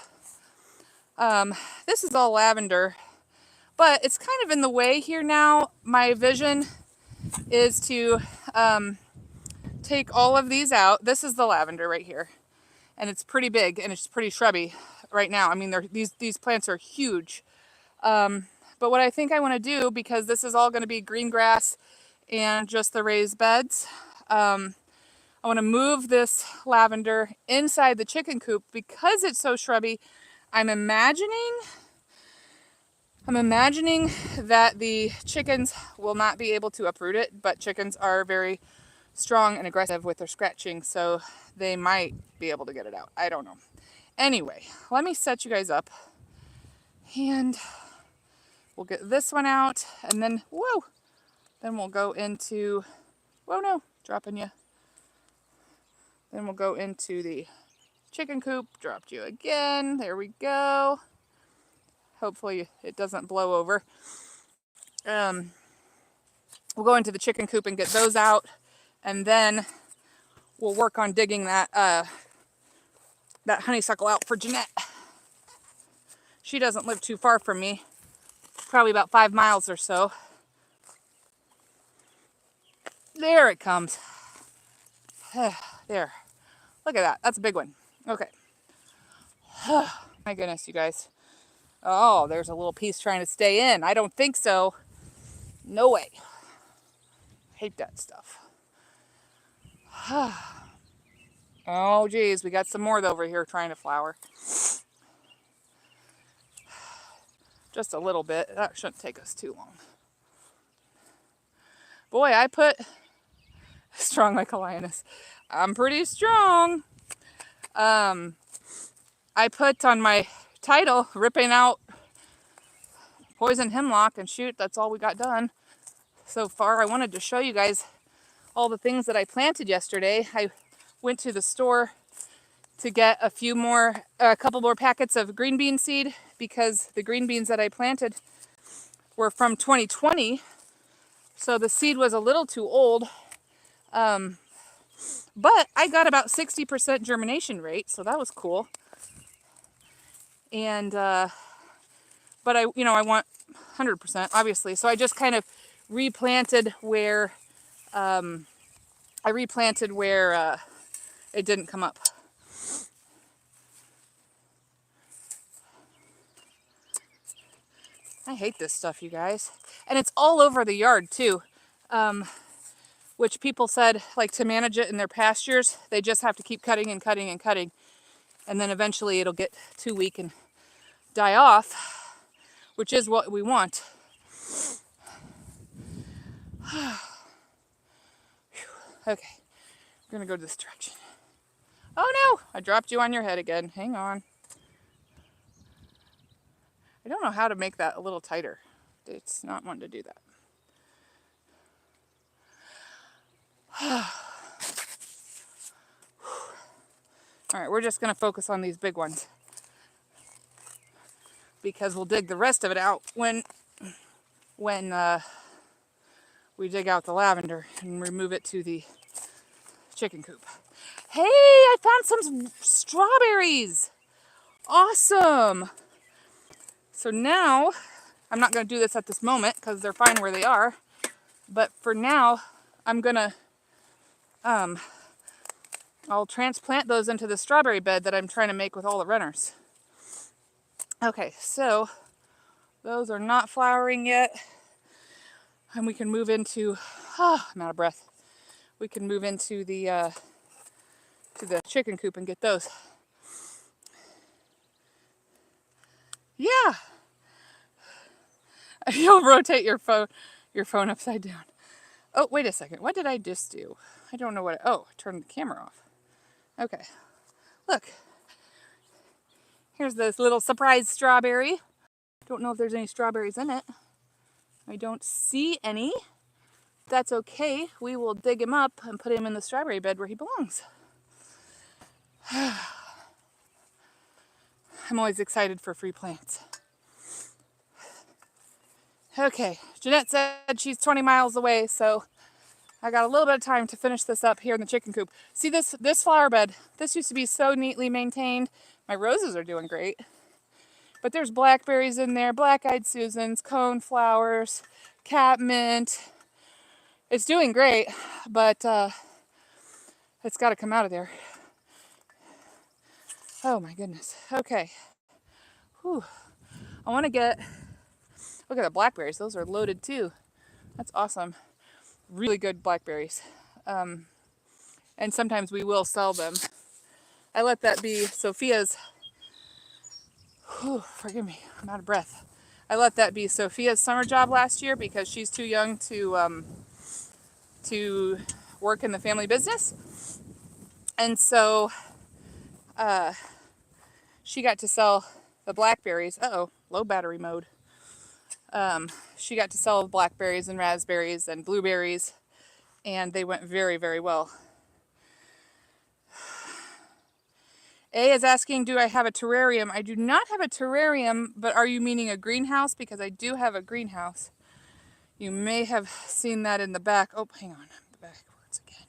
This is all lavender, but it's kind of in the way here now. My vision is to take all of these out. This is the lavender right here, and it's pretty big and it's pretty shrubby right now. I mean, these plants are huge. But what I think I want to do, because this is all going to be green grass and just the raised beds, I want to move this lavender inside the chicken coop because it's so shrubby. I'm imagining that the chickens will not be able to uproot it, but chickens are very strong and aggressive with their scratching, so they might be able to get it out. I don't know. Anyway, let me set you guys up, and we'll get this one out, and then, whoa, then we'll go into, whoa, no, dropping you. Then we'll go into the chicken coop, dropped you again. There we go. Hopefully it doesn't blow over. We'll go into the chicken coop and get those out, and then we'll work on digging that honeysuckle out for Janette. She doesn't live too far from me, probably about 5 miles or so. There it comes. There. Look at that. That's a big one. Okay. My goodness, you guys. Oh, there's a little piece trying to stay in. I don't think so. No way. Hate that stuff. Oh, geez. We got some more over here trying to flower. just a little bit. That shouldn't take us too long. Boy, I put strong like a lioness. I'm pretty strong. I put on my title, ripping out poison hemlock, and shoot, that's all we got done so far. I wanted to show you guys all the things that I planted yesterday. I went to the store to get a couple more packets of green bean seed because the green beans that I planted were from 2020. So the seed was a little too old. But I got about 60% germination rate, so that was cool. And, but I want 100%, obviously. So I just kind of replanted where, it didn't come up. I hate this stuff, you guys. And it's all over the yard, too. Which people said, like, to manage it in their pastures, they just have to keep cutting and cutting and cutting. And then eventually it'll get too weak and die off, which is what we want. Okay, we're going to go this direction. Oh, no! I dropped you on your head again. Hang on. I don't know how to make that a little tighter. It's not wanting to do that. All right, we're just going to focus on these big ones because we'll dig the rest of it out when we dig out the lavender and remove it to the chicken coop. Hey, I found some strawberries. Awesome. So now, I'm not going to do this at this moment because they're fine where they are. But for now, I'm going to, I'll transplant those into the strawberry bed that I'm trying to make with all the runners. Okay, so those are not flowering yet. And we can move into, I'm out of breath. We can move into the, to the chicken coop and get those. Yeah. You'll rotate your phone upside down. Oh, wait a second. What did I just do? I don't know what. I turned the camera off. Okay. Look. Here's this little surprise strawberry. Don't know if there's any strawberries in it. I don't see any. That's okay. We will dig him up and put him in the strawberry bed where he belongs. I'm always excited for free plants. Okay, Janette said she's 20 miles away, so I got a little bit of time to finish this up here in the chicken coop. See this flower bed? This used to be so neatly maintained. My roses are doing great. But there's blackberries in there, Blackeyed Susans, cone flowers, catmint. It's doing great, but it's got to come out of there. Oh my goodness. Okay. Whew. I want to get... Look at the blackberries. Those are loaded too. That's awesome. Really good blackberries. And sometimes we will sell them. I let that be Sophia's... forgive me. I'm out of breath. I let that be Sophia's summer job last year because she's too young to work in the family business. And so she got to sell the blackberries. Low battery mode. She got to sell blackberries and raspberries and blueberries, and they went very, very well. A is asking, do I have a terrarium? I do not have a terrarium, but are you meaning a greenhouse? Because I do have a greenhouse. You may have seen that in the back. Oh, hang on. The backwards again.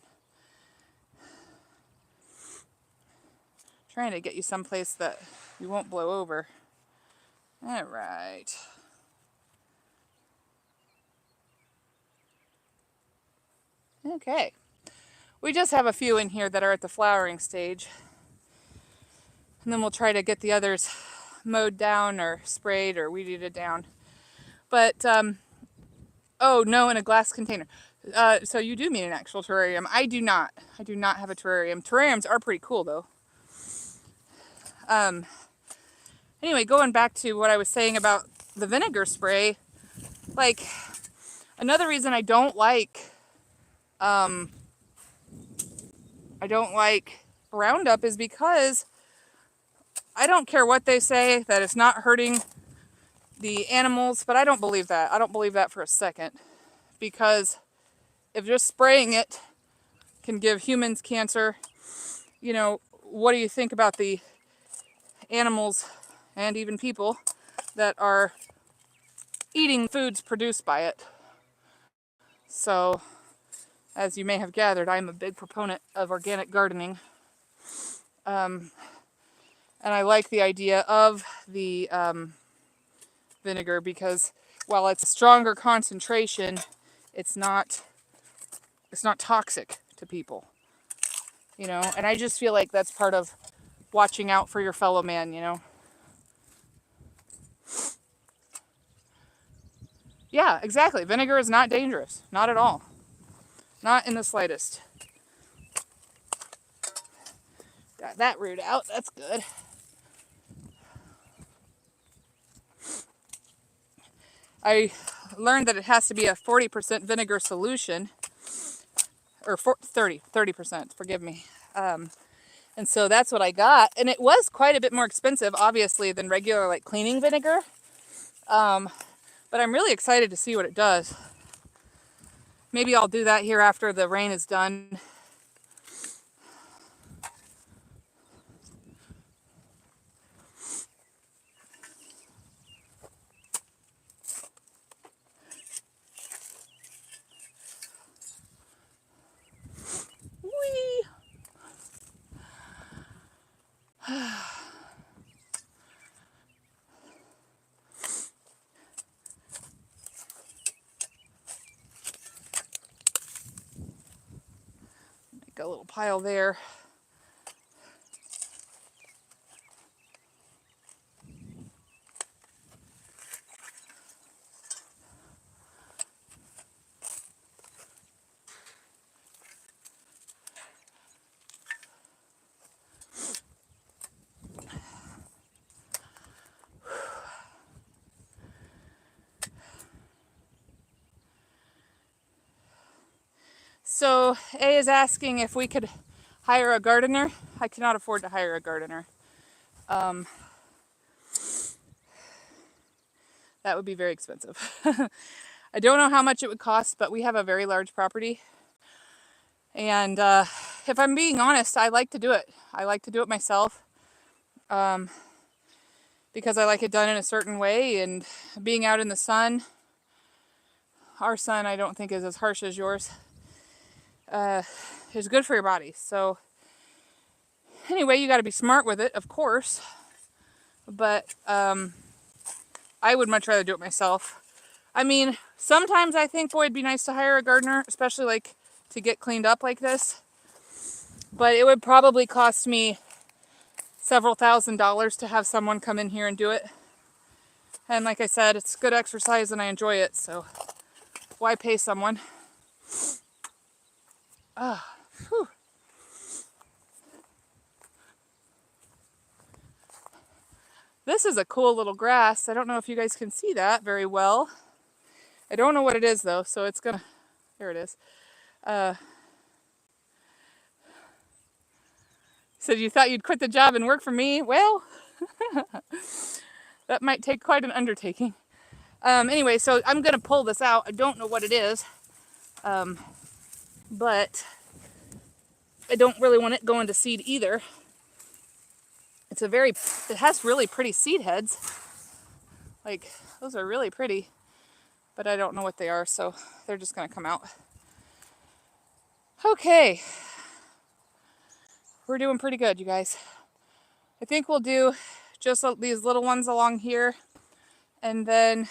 Trying to get you someplace that you won't blow over. All right. Okay. We just have a few in here that are at the flowering stage. And then we'll try to get the others mowed down or sprayed or weeded down. But, oh, no, in a glass container. So you do mean an actual terrarium. I do not. I do not have a terrarium. Terrariums are pretty cool, though. Anyway, going back to what I was saying about the vinegar spray, like, another reason I don't like Roundup is because I don't care what they say that it's not hurting the animals, but I don't believe that. I don't believe that for a second, because if just spraying it can give humans cancer, you know, what do you think about the animals and even people that are eating foods produced by it? So, as you may have gathered, I'm a big proponent of organic gardening. And I like the idea of the vinegar because while it's a stronger concentration, it's not toxic to people, you know. And I just feel like that's part of watching out for your fellow man, you know. Yeah, exactly. Vinegar is not dangerous, not at all, not in the slightest. Got that root out. That's good. I learned that it has to be a 40% vinegar solution, or 30%, forgive me. And so that's what I got. And it was quite a bit more expensive, obviously, than regular like cleaning vinegar. But I'm really excited to see what it does. Maybe I'll do that here after the rain is done. Whee! Make a little pile there. So A is asking if we could hire a gardener. I cannot afford to hire a gardener. That would be very expensive. I don't know how much it would cost, but we have a very large property. And if I'm being honest, I like to do it. I like to do it myself because I like it done in a certain way. And being out in the sun, our sun I don't think is as harsh as yours, is good for your body. So anyway, you got to be smart with it, of course. But I would much rather do it myself. I mean, sometimes I think, boy, it'd be nice to hire a gardener, especially like to get cleaned up like this. But it would probably cost me several $1,000s to have someone come in here and do it. And like I said, it's good exercise and I enjoy it, so why pay someone? Whew. This is a cool little grass. I don't know if you guys can see that very well. I don't know what it is though, so it's gonna, there it is. So you thought you'd quit the job and work for me? Well, that might take quite an undertaking. Anyway, so I'm gonna pull this out. I don't know what it is, but I don't really want it going to seed either. It has really pretty seed heads. Like, those are really pretty, but I don't know what they are, so they're just gonna come out. Okay. We're doing pretty good, you guys. I think we'll do just these little ones along here. And then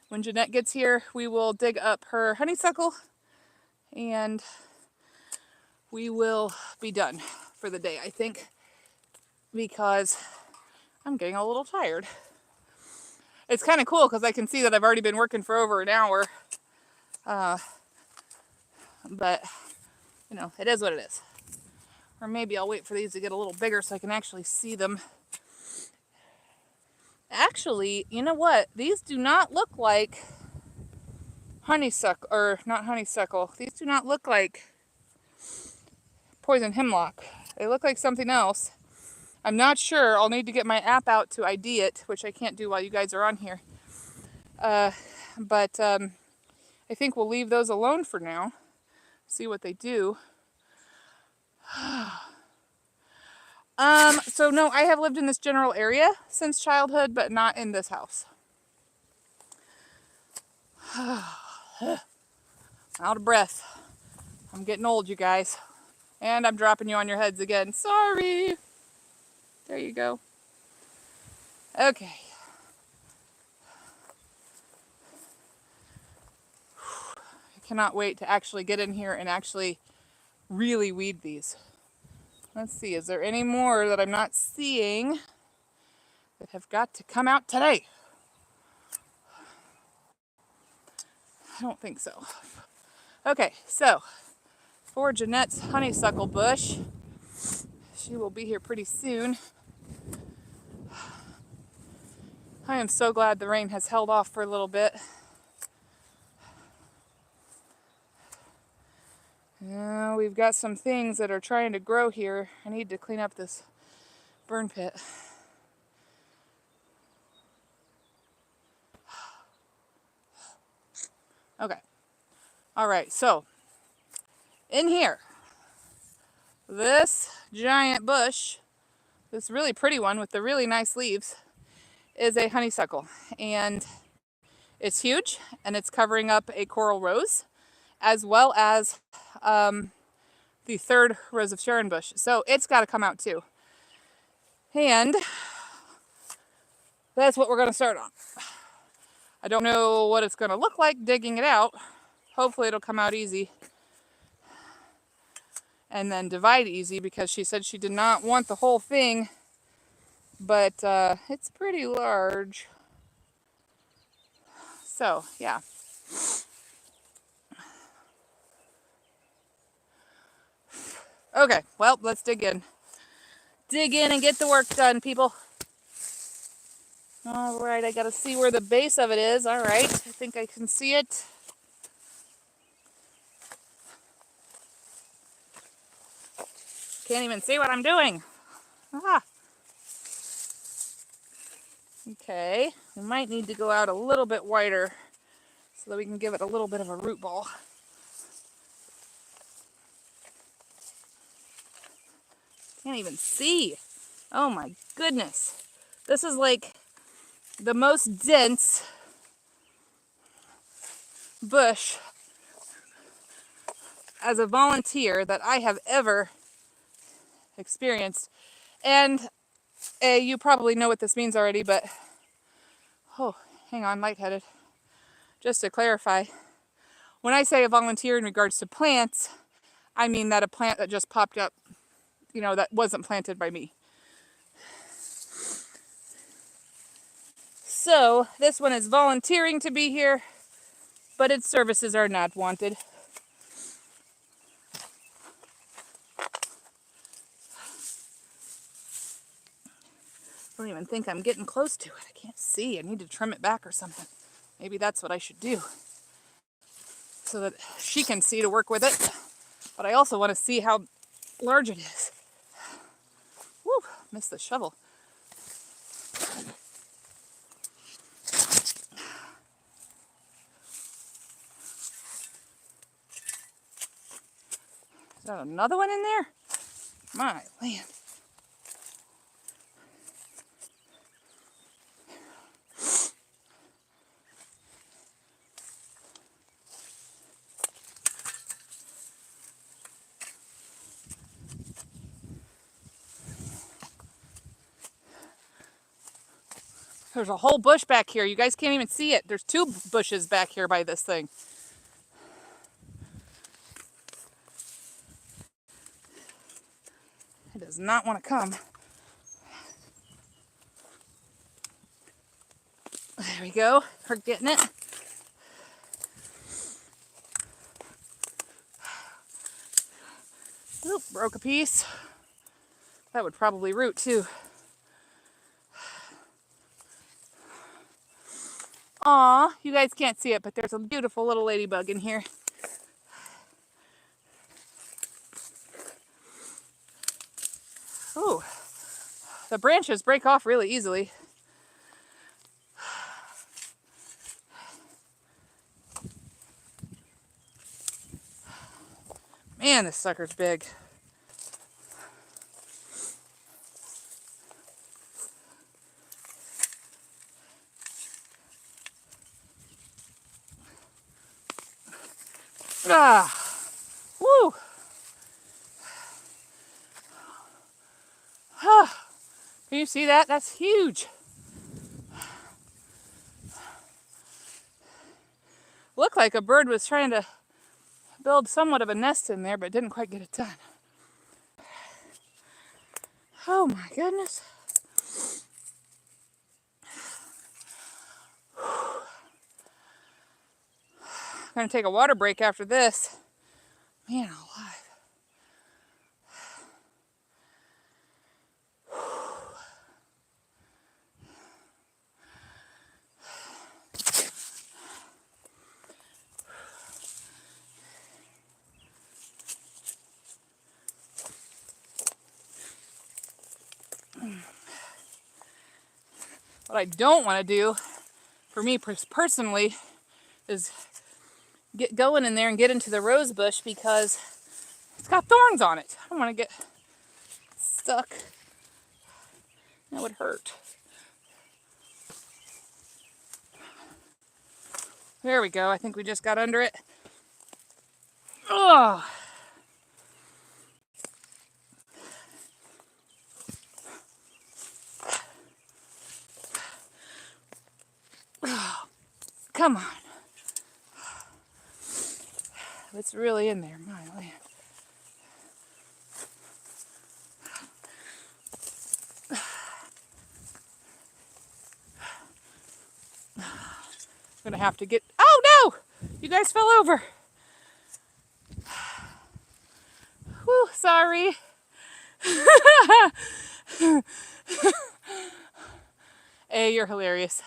when Janette gets here, we will dig up her honeysuckle and we will be done for the day, I think, because I'm getting a little tired. It's kind of cool because I can see that I've already been working for over an hour. But, you know, it is what it is. Or maybe I'll wait for these to get a little bigger so I can actually see them Actually, you know what? These do not look like honeysuckle, or not honeysuckle. These do not look like poison hemlock. They look like something else. I'm not sure. I'll need to get my app out to ID it, which I can't do while you guys are on here. But I think we'll leave those alone for now. See what they do. So no, I have lived in this general area since childhood, but not in this house. Out of breath. I'm getting old, you guys. And I'm dropping you on your heads again. Sorry. There you go. Okay. I cannot wait to actually get in here and actually really weed these. Let's see, is there any more that I'm not seeing that have got to come out today? I don't think so. Okay, so for Janette's honeysuckle bush, she will be here pretty soon. I am so glad the rain has held off for a little bit. Now we've got some things that are trying to grow here. I need to clean up this burn pit. Okay. All right, so in here, this giant bush, this really pretty one with the really nice leaves, is a honeysuckle. And it's huge, and it's covering up a coral rose, as well as the third rose of Sharon bush. So it's got to come out too. And that's what we're going to start on. I don't know what it's going to look like digging it out. Hopefully it'll come out easy. And then divide easy, because she said she did not want the whole thing. But it's pretty large. So, yeah. Okay, well, let's dig in. Dig in and get the work done, people. All right, I got to see where the base of it is. All right, I think I can see it. Can't even see what I'm doing. Ah. Okay, we might need to go out a little bit wider so that we can give it a little bit of a root ball. Can't even see. Oh my goodness. This is like the most dense bush as a volunteer that I have ever experienced. And you probably know what this means already, but oh, hang on, lightheaded. Just to clarify, when I say a volunteer in regards to plants, I mean that a plant that just popped up, that wasn't planted by me. So this one is volunteering to be here, but its services are not wanted. I don't even think I'm getting close to it. I can't see. I need to trim it back or something. Maybe that's what I should do, so that she can see to work with it. But I also want to see how large it is. Woo, missed the shovel. Is that another one in there? My land. There's a whole bush back here. You guys can't even see it. There's 2 bushes back here by this thing. It does not want to come. There we go. We're getting it. Oop, broke a piece. That would probably root too. Aw, you guys can't see it, but there's a beautiful little ladybug in here. Ooh, the branches break off really easily. Man, this sucker's big. Ah, woo. Ah, can you see that? That's huge. Looked like a bird was trying to build somewhat of a nest in there, but didn't quite get it done. Oh my goodness. I'm gonna take a water break after this. Man alive. What I don't want to do, for me personally, is get going in there and get into the rose bush because it's got thorns on it. I don't want to get stuck. That would hurt. There we go. I think we just got under it. Oh. Come on. It's really in there, my land. I'm gonna have to get, oh no! You guys fell over. Whew, sorry. Hey, you're hilarious.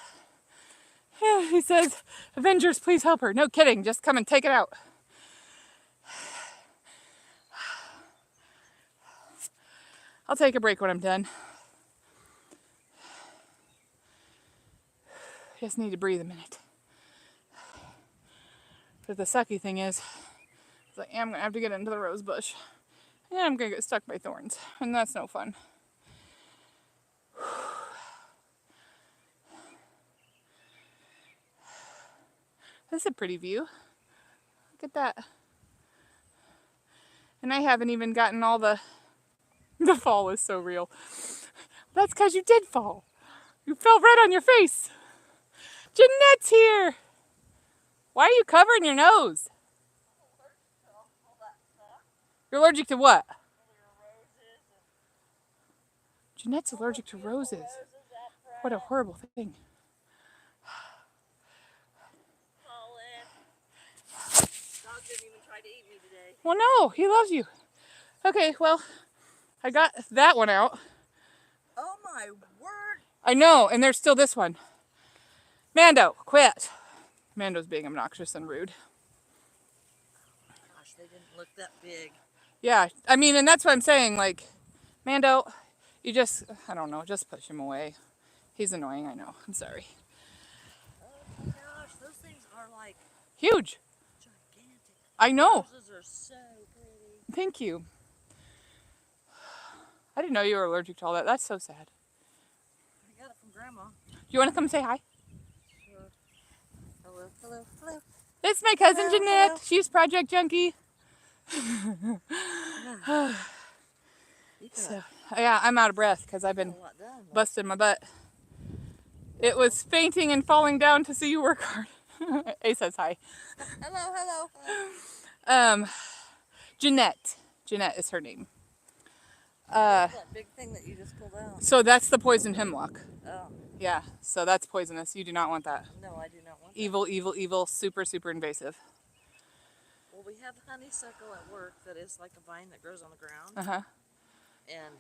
He says, Avengers, please help her. No kidding, just come and take it out. I'll take a break when I'm done. Just need to breathe a minute. But the sucky thing is I am going to have to get into the rose bush. And I'm going to get stuck by thorns. And that's no fun. This is a pretty view. Look at that. And I haven't even gotten all the fall is so real. That's because you did fall. You fell right on your face. Janette's here. Why are you covering your nose? You're allergic to what? Janette's allergic to roses. What a horrible thing. Dog didn't even try to eat me today. Well, no, he loves you. Okay, well, I got that one out. Oh my word. I know, and there's still this one. Mando, quit. Mando's being obnoxious and rude. Gosh, they didn't look that big. Yeah, I mean, and that's what I'm saying, like, Mando, you just, I don't know, just push him away. He's annoying, I know. I'm sorry. Oh my gosh, those things are like Huge. gigantic. I know. Roses are so pretty. Thank you. I didn't know you were allergic to all that. That's so sad. I got it from Grandma. Do you want to come say hi? Sure. Hello, hello, hello. It's my cousin Hello, Janette. hello. She's Project Junkie. So, yeah, I'm out of breath because I've been busting my butt. It was fainting and falling down to see you work hard. A says hi. Hello, hello, hello. Janette. Janette is her name. What's that big thing that you just pulled out? So that's the poison hemlock. Oh, Yeah, so that's poisonous. You do not want that. no, I do not want that. Evil, evil, evil, super, super invasive. Well, we have honeysuckle at work that is like a vine that grows on the ground. Uh-huh. And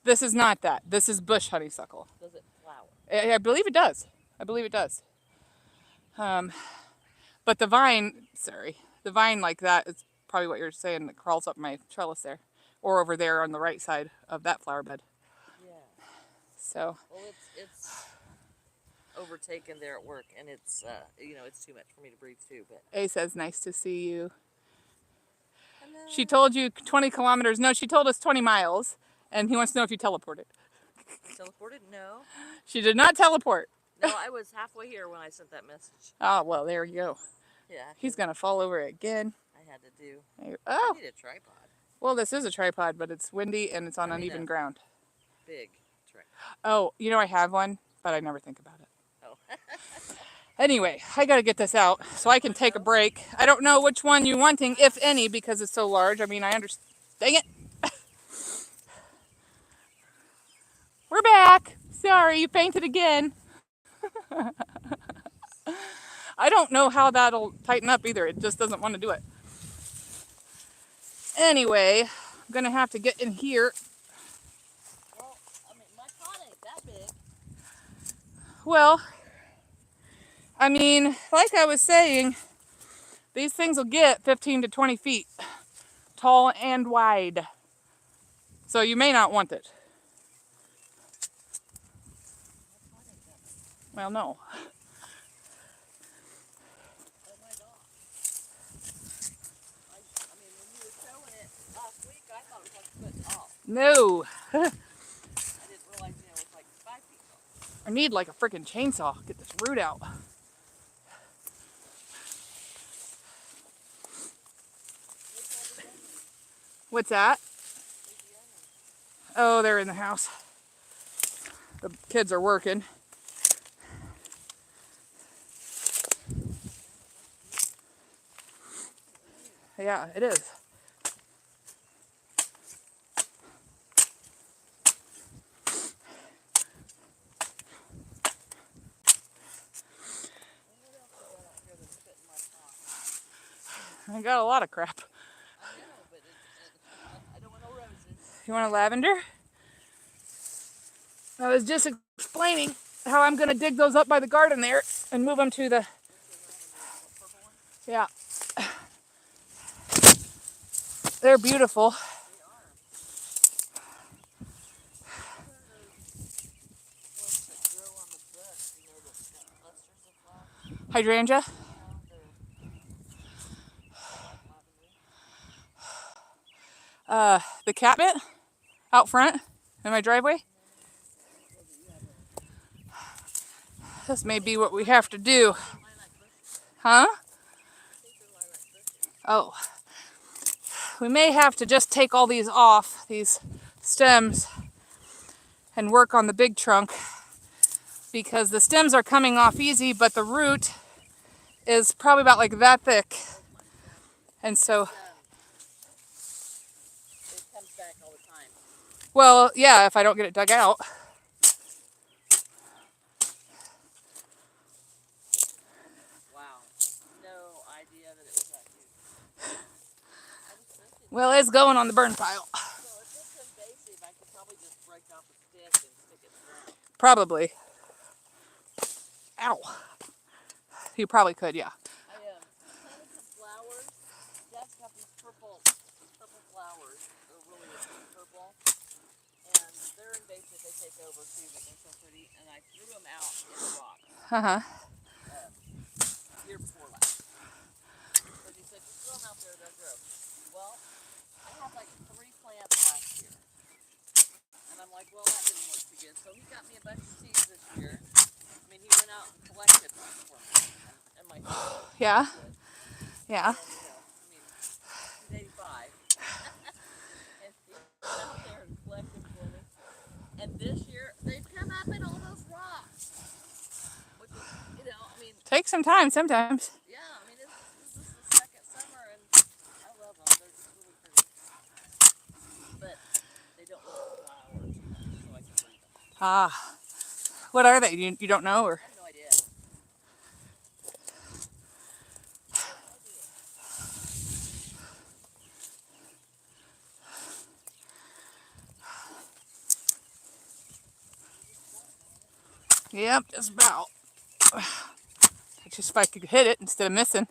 This is not that. This is bush honeysuckle. does it flower? I believe it does. I believe it does. But the vine, the vine like that is probably what you're saying that crawls up my trellis there, or over there on the right side of that flower bed. Yeah. So. Well, it's overtaken there at work, and it's it's too much for me to breathe too. But A says, nice to see you. hello. She told you 20 kilometers. No, she told us 20 miles, and he wants to know if you teleported. Teleported? No. She did not teleport. No, I was halfway here when I sent that message. Oh, well, there you go. Yeah. He's going to fall over again. I had to do. Oh. I need a tripod. Well, this is a tripod, but it's windy and it's on uneven ground. Big tripod. Oh, I have one, but I never think about it. Oh. Anyway, I got to get this out so I can take a break. I don't know which one you're wanting, if any, because it's so large. I mean, I understand. Dang it. We're back. Sorry, you fainted again. I don't know how that'll tighten up either. It just doesn't want to do it. Anyway, I'm going to have to get in here. Well, I mean, my pot ain't that big. Well, I mean, like I was saying, these things will get 15 to 20 feet tall and wide. So you may not want it. Well, no. Oh my gosh. I mean, when you were showing it last week, I thought it was like a foot tall. No. I didn't realize it was like 5 feet tall. I need like a freaking chainsaw. Get this root out. What's that? Oh, they're in the house. The kids are working. Yeah, it is. I got a lot of crap. I know, but I don't want no roses. You want a lavender? I was just explaining how I'm going to dig those up by the garden there and move them to the... Yeah. They're beautiful. Hydrangea? The catmint out front in my driveway. This may be what we have to do. Huh? Oh. We may have to just take all these off, these stems, and work on the big trunk, because the stems are coming off easy, but the root is probably about like that thick. And so... It comes back all the time. Well, yeah, if I don't get it dug out. Wow. No idea that it was that huge. Well, it's going on the burn pile. So if it's invasive, I could probably just break off a stick and stick it in the ground. Probably. Ow. You probably could, yeah. I planted some flowers. Dad's got these purple flowers. They're really purple. And they're invasive. They take over too, but they're so pretty. And I threw them out in the rock. Year before last. But he said, just throw them out there, they'll grow. Well, I had like 3 plants last year. And I'm like, well, that didn't work too good. So he got me a bunch of seeds this year. I mean, he went out and collected them for me. And my Yeah. Yeah. and, he's 85. And he went out there and collected for me. And this year, they've come up in all those rocks. Which is, I mean... Take some time sometimes. Yeah, I mean, this is the second summer, and I love them. They're just really pretty. But they don't look flowers, so I can breathe them. Ah. What are they? You don't know? Or? I have no idea. Yep, just about. just if I could hit it instead of missing.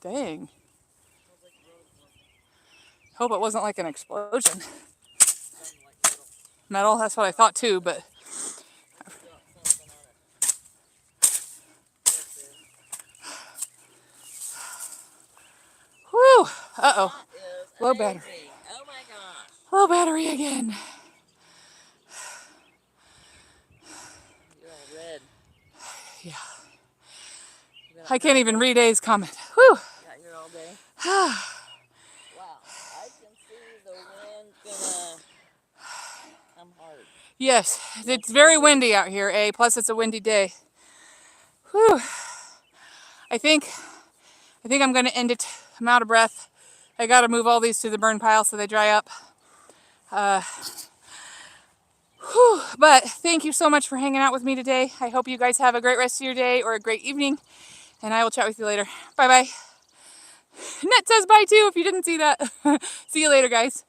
Dang. Hope it wasn't like an explosion. Metal, that's what I thought too, but whew. Uh-oh. Low battery. Oh my gosh. Low battery again. You're all red. Yeah. I can't even read A's comment. Whew. Got here all day. Wow. I can see the wind gonna come hard. Yes, it's very windy out here, A. Plus it's a windy day. Whew. I think I'm gonna end it. I'm out of breath. I gotta move all these to the burn pile so they dry up. But thank you so much for hanging out with me today. I hope you guys have a great rest of your day or a great evening, and I will chat with you later. Bye bye. Net says bye too if you didn't see that. See you later, guys.